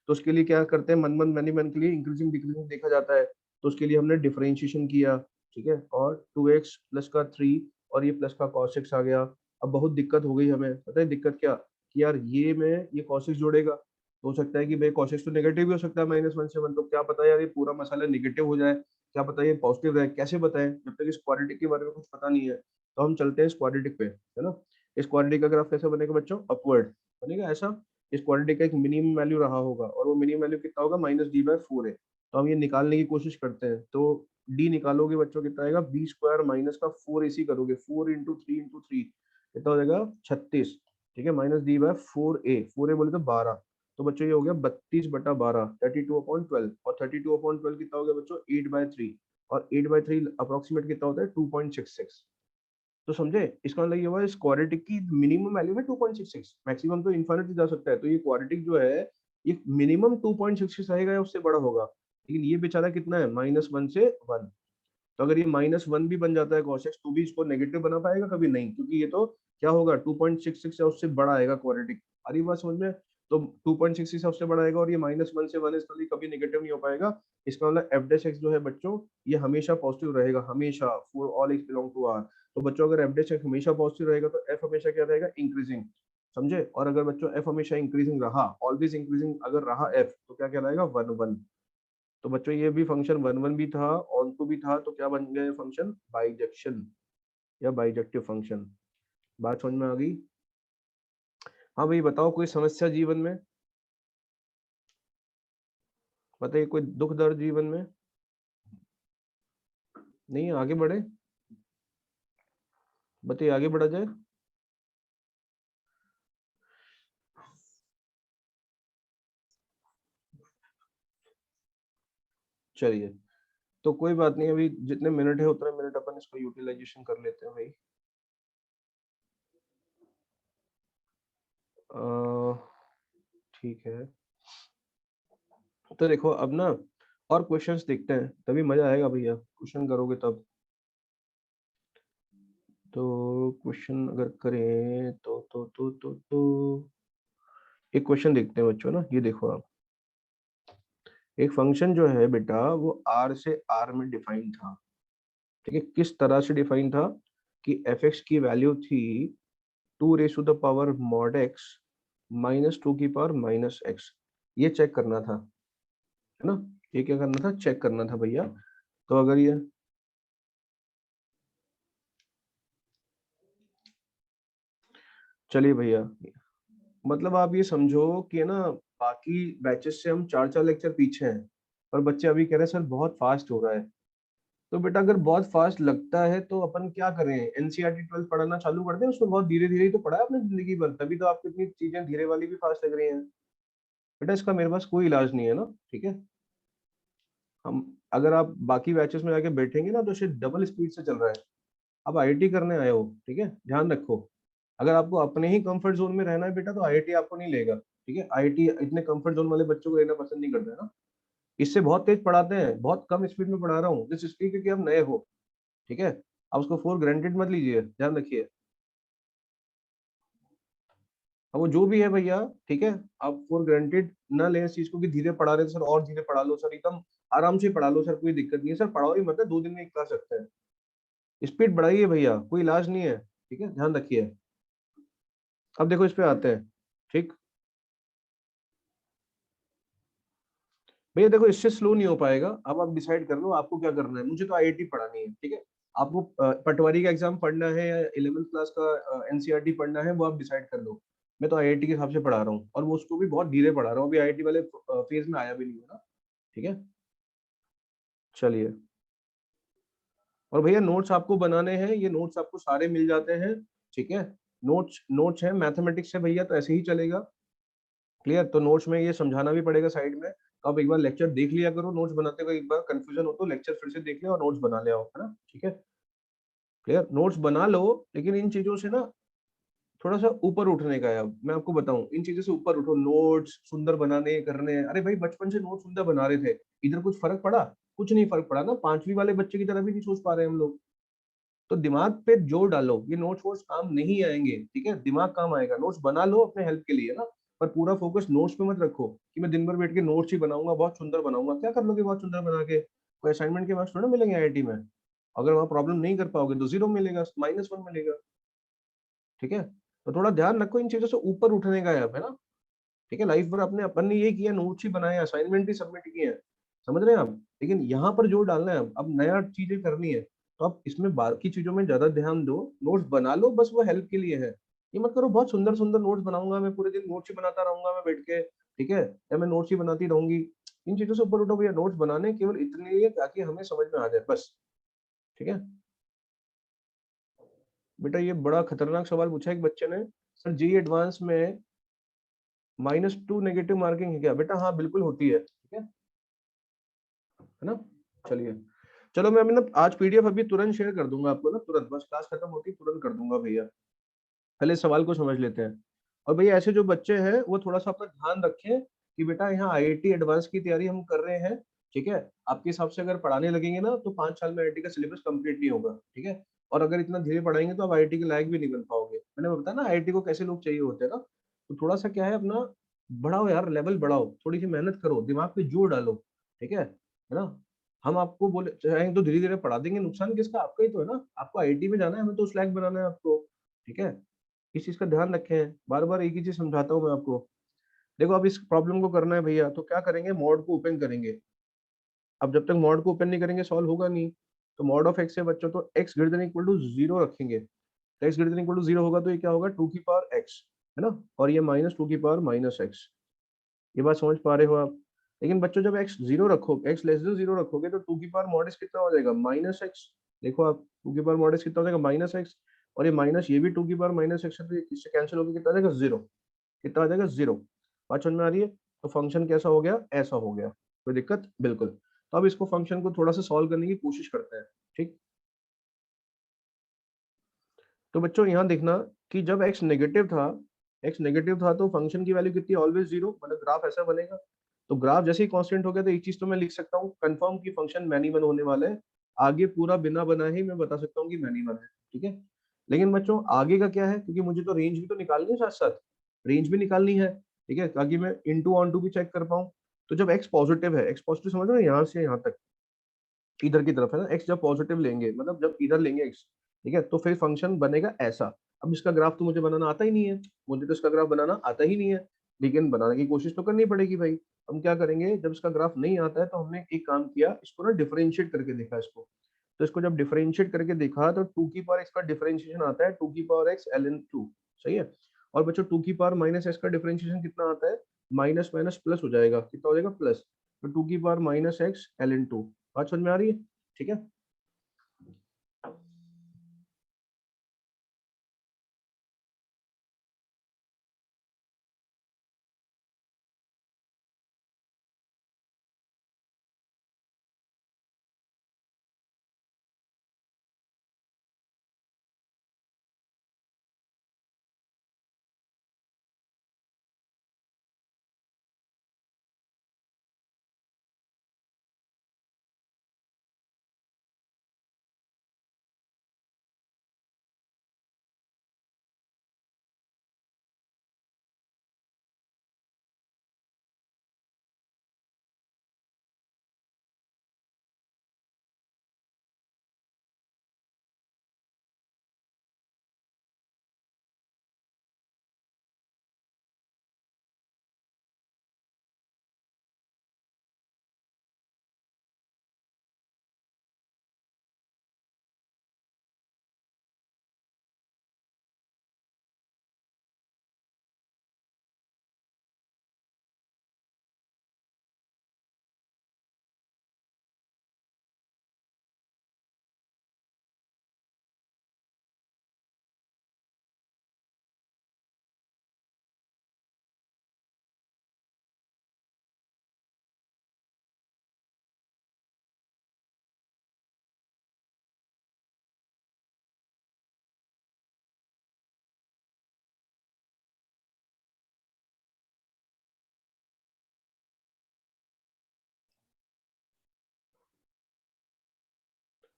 तो उसके लिए क्या करते हैं, वन वन मैनी वन के लिए इंक्रीजिंग डिक्रीजिंग देखा जाता है। तो उसके लिए हमने डिफरेंशिएशन किया, ठीक है। और 2x प्लस का 3 और ये प्लस का cos x आ गया। अब बहुत दिक्कत हो गई हमें, पता है दिक्कत क्या, कि यार ये में ये cos x जोड़ेगा तो हो सकता है कि भाई cos x तो नेगेटिव भी हो सकता है -1 से 1, तो क्या पता यार ये पूरा मसाला नेगेटिव हो जाए, क्या पता ये पॉजिटिव रहे, कैसे बताएं जब तक इस क्वाड्रेटिक के बारे में कुछ पता नहीं है। तो हम चलते हैं इस क्वाड्रेटिक पे, है ना। इस क्वाड्रेटिक का ग्राफ कैसे बनेगा बच्चों, अपवर्ड बनेगा ऐसा। इस क्वाड्रेटिक का एक मिनिमम वैल्यू रहा होगा, और वो मिनिमम वैल्यू कितना होगा, -d/4 है। तो हम ये निकालने की कोशिश करते हैं। तो डी निकालोगे बच्चों कितना आएगा, बी स्क्वायर माइनस का 4 ac करोगे, 4 इंटू 3 इंटू 3 कितना हो जाएगा, 36, ठीक है। -d/4a, 4a बोले तो 12, तो बच्चों ये हो गया 32/12, 32/12। और 32/12 कितना हो गया बच्चों, 8/3। और 8/3 अप्रोक्सीमेट कितना होता है, 2.66। तो समझे, इसका मतलब ये हुआ इस क्वाड्रेटिक की मिनिमम वैल्यू है 2.66, मैक्सिमम तो इन्फिनिटी जा सकता है। तो ये क्वाड्रेटिक जो है ये मिनिमम 2.66 रहेगा या उससे बड़ा होगा। लेकिन ये बेचारा कितना है, -1 से 1। तो अगर ये -1 भी बन जाता है cos x, तो भी इसको नेगेटिव बना पाएगा कभी नहीं, क्योंकि ये तो क्या होगा 2.66 या उससे बड़ा आएगा क्वाड्रेटिक। आ रही बात समझ में। तो 2.66 या उससे बड़ा आएगा, और ये -1 से 1 इसका लिए कभी नेगेटिव नहीं हो पाएगा। इसका मतलब f डैश x जो है बच्चों ये हमेशा पॉजिटिव रहेगा, हमेशा, for all x belong to r। तो बच्चों अगर f डैश x हमेशा पॉजिटिव रहेगा तो f हमेशा क्या रहेगा, इंक्रीजिंग। समझे। और अगर बच्चों f हमेशा इंक्रीजिंग रहा, ऑलवेज इंक्रीजिंग अगर रहा f, तो क्या कहलाएगा, 1 1। तो बच्चों ये भी फंक्शन 1 1 भी था, ऑन टू भी था, तो क्या बन गया फंक्शन, बाइजेक्शन या बाइजेक्टिव फंक्शन। बात समझ में आ गई। हाँ भाई बताओ, कोई समस्या जीवन में, बताइए कोई दुख दर्द जीवन में, नहीं आगे बढ़े, बताइए आगे बढ़ा जाए। चलिए, तो कोई बात नहीं, अभी जितने मिनट है उतने मिनट अपन इसको यूटिलाइजेशन कर लेते हैं भाई। ठीक है, तो देखो अब ना और क्वेश्चंस देखते हैं, तभी मजा आएगा भैया, क्वेश्चन करोगे तब। तो क्वेश्चन अगर करें तो एक क्वेश्चन देखते हैं बच्चों ना, ये देखो आप, एक फंक्शन जो है बेटा वो r से r में डिफाइन था, ठीक है। किस तरह से डिफाइन था, कि f(x) की वैल्यू थी 2 raised to the power mod x -2 की पावर -x। ये चेक करना था, है ना। ये क्या करना था, चेक करना था भैया। तो अगर ये, चलिए भैया, मतलब आप ये समझो कि ना बाकी बैचेस से हम 4-4 लेक्चर पीछे हैं और बच्चे अभी कह रहे हैं सर बहुत फास्ट हो रहा है। तो बेटा अगर बहुत फास्ट लगता है तो अपन क्या करें, एनसीईआरटी 12 पढ़ाना चालू कर दें, उसमें बहुत धीरे धीरे ही तो पढ़ा है आपने जिंदगी भर, तभी तो आपको इतनी चीजें धीरे वाली भी फास्ट लग रही हैं। बेटा इसका मेरे पास कोई इलाज नहीं है ना, ठीक है। हम अगर आप बाकी बैचेस में जाके बैठेंगे ना तो शायद डबल स्पीड से चल रहा है। आप आईआईटी करने आए हो, ठीक है, ध्यान रखो। अगर आपको अपने ही कंफर्ट जोन में रहना है बेटा तो आईआईटी आपको नहीं लेगा, ठीक है। आईआईटी इतने कंफर्ट जोन वाले बच्चों को लेना पसंद नहीं करता है ना। इससे बहुत तेज पढ़ाते हैं, बहुत कम स्पीड में पढ़ा रहा हूँ, जिस स्पीड क्योंकि आप नए हो, ठीक है। आप उसको फॉर ग्रांटेड मत लीजिए, ध्यान रखिए। अब वो जो भी है भैया, ठीक है, आप फॉर ग्रांटेड ना लें इस चीज को कि धीरे पढ़ा रहे हैं सर और धीरे पढ़ा लो सर, एकदम आराम से पढ़ा लो सर, कोई दिक्कत नहीं है सर, पढ़ाओ ही मतलब 2 दिन में एक क्लास रखते हैं। स्पीड बढ़ाइए भैया, कोई इलाज नहीं है, ठीक है, ध्यान रखिए। अब देखो इस पे आते हैं, ठीक भैया। देखो इससे स्लो नहीं हो पाएगा, अब आप डिसाइड कर लो आपको क्या करना है। मुझे तो आईआईटी पढ़ानी है, ठीक है। आपको पटवारी का एग्जाम पढ़ना है या 11th क्लास का एनसीईआरटी पढ़ना है, वो आप डिसाइड कर लो। मैं तो आईआईटी के हिसाब से पढ़ा रहा हूँ और वो उसको भी बहुत धीरे पढ़ा रहा हूँ, अभी आईआईटी वाले फेज में आया भी नहीं है ना, ठीक है। चलिए, और भैया नोट्स आपको बनाने हैं, ये नोट्स आपको सारे मिल जाते हैं, ठीक है। नोट्स नोट्स है, मैथमेटिक्स है भैया, तो ऐसे ही चलेगा, क्लियर। तो नोट्स में ये समझाना भी पड़ेगा साइड में, तो आप एक बार लेक्चर देख लिया करो, नोट्स बनाते हुए एक बार कंफ्यूजन हो तो लेक्चर फिर से देख लिया और नोट्स बना ले आओ, है ना, ठीक है, क्लियर। नोट्स बना लो, लेकिन इन चीजों से ना थोड़ा सा ऊपर उठने का है। अब मैं आपको बताऊं, इन चीजों से ऊपर उठो, नोट्स सुंदर बनाने करने हैं। अरे भाई बचपन से नोट्स सुंदर बना रहे थे, इधर कुछ फर्क पड़ा? कुछ नहीं फर्क पड़ा ना, 5वीं वाले बच्चे की तरह भी नहीं सोच पा रहे हम लोग। तो दिमाग पे जोर डालो, ये नोट्स वोट्स काम नहीं आएंगे, ठीक है, दिमाग काम आएगा। नोट्स बना लो अपने हेल्प के लिए ना, पर पूरा फोकस नोट्स पे मत रखो कि मैं दिन भर बैठ के नोट्स ही बनाऊंगा, बहुत सुंदर बनाऊंगा। क्या कर लोगे बहुत सुंदर बना के? कोई असाइनमेंट के मार्क्स थोड़ा मिलेंगे आईआईटी में। अगर वहां प्रॉब्लम नहीं कर पाओगे तो 0 मिलेगा, -1 मिलेगा, ठीक है। तो थोड़ा ध्यान रखो, इन चीजों से ऊपर उठने का है अब, है ना, ठीक है। लाइफ भर अपने अपन ने ये किया, नोट्स ही बनाए, असाइनमेंट ही सबमिट किए हैं, समझ रहे हैं आप। लेकिन यहाँ पर जोर डालना है, अब नया चीजें करनी है, तो आप इसमें बाकी चीजों में ज्यादा ध्यान दो। नोट्स बना लो, बस वो हेल्प के लिए है। ये मत करो बहुत सुंदर सुंदर नोट्स बनाऊंगा मैं, पूरे दिन नोट्स ही बनाता रहूंगा मैं बैठ के, ठीक है, या मैं नोट्स ही बनाती रहूंगी। इन चीजों से ऊपर उठो भैया, नोट्स बनाने केवल इतने लिए ताकि हमें समझ में आ जाए बस, ठीक है। बेटा ये बड़ा खतरनाक सवाल पूछा एक बच्चे ने, सर जी एडवांस में -2 नेगेटिव मार्किंग है क्या? बेटा हाँ बिल्कुल होती है ना। चलिए, चलो मैं अभी ना आज पीडीएफ अभी तुरंत शेयर कर दूंगा आपको ना, तुरंत, बस क्लास खत्म होती तुरंत कर दूंगा भैया। पहले इस सवाल को समझ लेते हैं। और भैया ऐसे जो बच्चे हैं वो थोड़ा सा अपना ध्यान रखें कि बेटा यहाँ आईआईटी एडवांस की तैयारी हम कर रहे हैं, ठीक है। आपके हिसाब से अगर पढ़ाने लगेंगे ना तो 5 साल में आईआईटी का सिलेबस कंप्लीट नहीं होगा, ठीक है। और अगर इतना धीरे पढ़ाएंगे तो आप आईआईटी के लायक भी नहीं बन पाओगे। मैंने बताया ना आईआईटी को कैसे लोग चाहिए होते हैं ना। तो थोड़ा सा क्या है, अपना बढ़ाओ यार, लेवल बढ़ाओ, थोड़ी सी मेहनत करो, दिमाग पे जोर डालो, ठीक है ना। हम आपको बोले चाहेंगे तो धीरे धीरे पढ़ा देंगे, नुकसान किसका? आपका ही तो है ना। आपको आईआईटी में जाना है, हमें तो उस लायक बनाना है आपको, ठीक है। इस चीज का ध्यान रखें, बार बार एक ही चीज समझाता हूँ मैं आपको। देखो अब इस प्रॉब्लम को करना है भैया, तो क्या करेंगे, मॉड को ओपन करेंगे। अब जब तक मॉड को ओपन नहीं करेंगे सॉल्व होगा नहीं। तो मॉड ऑफ एक्स है बच्चों, तो x greater than equal to 0 रखेंगे। तो x greater than equal to 0 होगा तो ये क्या होगा, 2 की पावर एक्स, है ना, और ये -2 की पावर -x। ये बात समझ पा रहे हो आप? लेकिन बच्चों जब एक्स 0 रखो, एक्स लेस देन 0 रखोगे तो 2 की पावर मॉड एक्स कितना हो जाएगा, -x। देखो आप 2 की पावर मॉड एक्स कितना हो जाएगा, -x। और ये माइनस, ये भी 2 की पावर -x है, तो इससे कैंसिल होकर कितना आ जाएगा, 0। कितना आ जाएगा, 0। बात समझ में आ रही है? तो फंक्शन कैसा हो गया, ऐसा हो गया। कोई दिक्कत? बिल्कुल। तो अब इसको फंक्शन को थोड़ा सा सॉल्व करने की कोशिश करते हैं, ठीक। तो बच्चों यहाँ देखना कि जब x नेगेटिव था तो फंक्शन की वैल्यू कितनी, ऑलवेज 0, मतलब ग्राफ ऐसा बनेगा। तो ग्राफ जैसे ही कांस्टेंट हो गया तो एक चीज तो मैं लिख सकता हूँ कंफर्म की फंक्शन मैनीमल होने वाला है। आगे पूरा बिना बनाए ही मैं बता सकता हूँ कि मैनीमल है, ठीक है। लेकिन बच्चों आगे का क्या है, क्योंकि मुझे तो रेंज भी तो निकालनी है, साथ साथ रेंज भी निकालनी है, ठीक है, ताकि मैं इनटू ऑन टू भी चेक कर पाऊँ। तो जब x पॉजिटिव है, x पॉजिटिव समझ रहे हो, यहाँ से यहाँ तक इधर की तरफ है ना, x जब पॉजिटिव लेंगे मतलब जब इधर लेंगे x, ठीक है, तो फिर फंक्शन बनेगा ऐसा। अब इसका ग्राफ तो मुझे बनाना आता ही नहीं है, मुझे तो इसका ग्राफ बनाना आता ही नहीं है, लेकिन बनाने की कोशिश तो करनी पड़ेगी भाई। हम क्या करेंगे, जब इसका ग्राफ नहीं आता है तो हमने एक काम किया, इसको ना डिफरेंशिएट करके देखा इसको। तो इसको जब डिफरेंशिएट करके देखा तो 2 की पावर x का डिफरेंशिएशन आता है 2 की पावर x ln 2, सही है। और बच्चों 2 की पावर -x का डिफरेंशिएशन कितना आता है, माइनस माइनस प्लस हो जाएगा, कितना हो जाएगा प्लस, तो 2 की पावर माइनस एक्स ln2। बात समझ में आ रही है? ठीक है,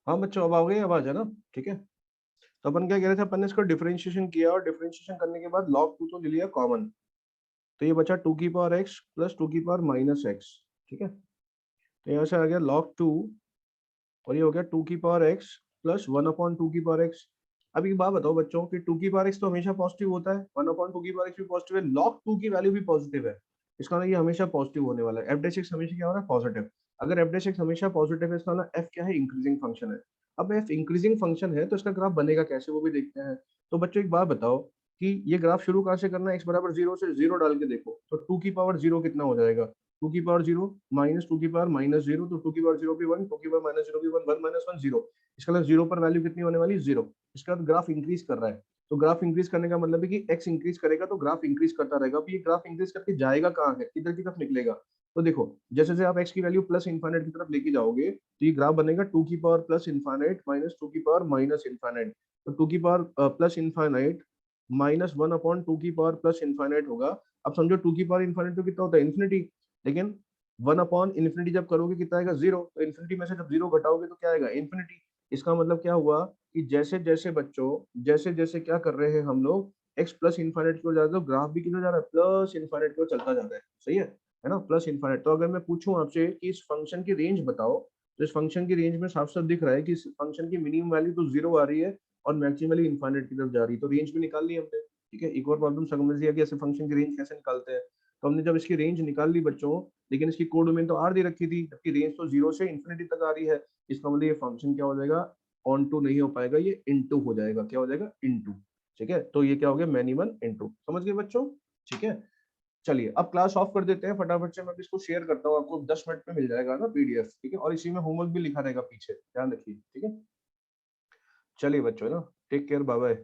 हाँ बच्चों अब आ गई आवाज है ना? ठीक है, तो अपन क्या कह रहे थे, अपन ने इसको डिफरेंशिएशन किया और डिफरेंशिएशन करने के बाद log 2 तो ले लिया कॉमन, तो ये बचा 2 की पावर x प्लस 2 की पावर माइनस एक्स। ठीक है, तो यहाँ से आ गया log 2 और ये हो गया 2 की पावर x प्लस 1/2 की पावर x। अब एक बात बताओ बच्चों कि 2 की पावर x तो हमेशा पॉजिटिव होता है, 1/2 की पावर x भी पॉजिटिव है, log 2 की वैल्यू भी पॉजिटिव है, इसका मतलब ये हमेशा पॉजिटिव होने वाला है। f डैश x हमेशा क्या हो रहा है, पॉजिटिव। अगर f डैश x हमेशा पॉजिटिव है, इसका मतलब f क्या है, इंक्रीजिंग फंक्शन है। अब f इंक्रीजिंग फंक्शन है तो इसका ग्राफ बनेगा कैसे, वो भी देखते हैं। तो बच्चों एक बात बताओ कि ये ग्राफ शुरू कहाँ से करना है, x बराबर 0 से, 0 डाल के देखो तो 2 की पावर 0 कितना हो जाएगा, 2 की पावर 0 माइनस 2 की पावर माइनस 0, तो 2 की पावर 0 भी 1, 2 की पावर माइनस 0 भी 1, 1 माइनस 1 0। इसका मतलब 0 पर वैल्यू कितनी होने वाली, 0। इसका ग्राफ इंक्रीज कर रहा है, तो ग्राफ इंक्रीज करने का मतलब है कि x इंक्रीज करेगा तो ग्राफ इंक्रीज करता रहेगा। अब ये ग्राफ इंक्रीज करके जाएगा कहाँ है, किधर की तरफ निकलेगा, तो देखो जैसे जैसे आप x की वैल्यू प्लस इनफाइनाइट की तरफ लेके जाओगे तो ये ग्राफ बनेगा 2 की पावर प्लस इनफाइनाइट माइनस 2 की पावर माइनस इनफाइनाइट। तो 2 की पावर प्लस इनफाइनाइट माइनस 1/2 की पावर प्लस इनफाइनाइट होगा। अब समझो 2 की पावर इनफाइनाइट तो कितना होता है, इन्फिनिटी, लेकिन 1/इन्फिनिटी जब करोगे कितना आएगा, 0। तो इन्फिनिटी में से जब 0 घटाओगे तो क्या आएगा, इन्फिनिटी। इसका मतलब क्या हुआ कि जैसे जैसे बच्चों, जैसे जैसे क्या कर रहे हैं हम लोग, x प्लस इनफाइनाइट की ओर जा रहे हैं, तो ग्राफ भी किधर जा रहा है, प्लस इनफाइनाइट की ओर चलता जा रहा है। सही है ना, प्लस इनफाइनाइट। तो अगर मैं पूछूं आपसे कि इस फंक्शन की रेंज बताओ, तो इस फंक्शन की रेंज में साफ साफ दिख रहा है कि इस फंक्शन की मिनिमम वैल्यू तो 0 आ रही है और मैक्सिमम वैल्यू इनफाइनाइट की तरफ जा रही है, तो रेंज भी निकाल ली हमने। ठीक है, एक और प्रॉब्लम समझ लिया कि ऐसे फंक्शन की रेंज कैसे निकालते हैं। तो हमने जब इसकी रेंज निकाल ली बच्चों, लेकिन इसकी कोडोमेन तो आर दे रखी थी, जबकि रेंज तो 0 से इन्फिनिटी तक आ रही है, इसका मतलब ये फंक्शन क्या हो जाएगा, ऑन टू नहीं हो पाएगा, ये इनटू हो जाएगा। क्या हो जाएगा, इनटू। ठीक है, तो ये क्या हो गया, मैनिमल इनटू। समझ गए बच्चों? ठीक है, चलिए अब क्लास ऑफ कर देते हैं फटाफट से, मैं इसको शेयर करता हूँ, आपको 10 मिनट में मिल जाएगा ना पीडीएफ। ठीक है, और इसी में होमवर्क भी लिखा रहेगा पीछे, ध्यान रखिए। ठीक है, चलिए बच्चों ना, टेक केयर, बाय बाय।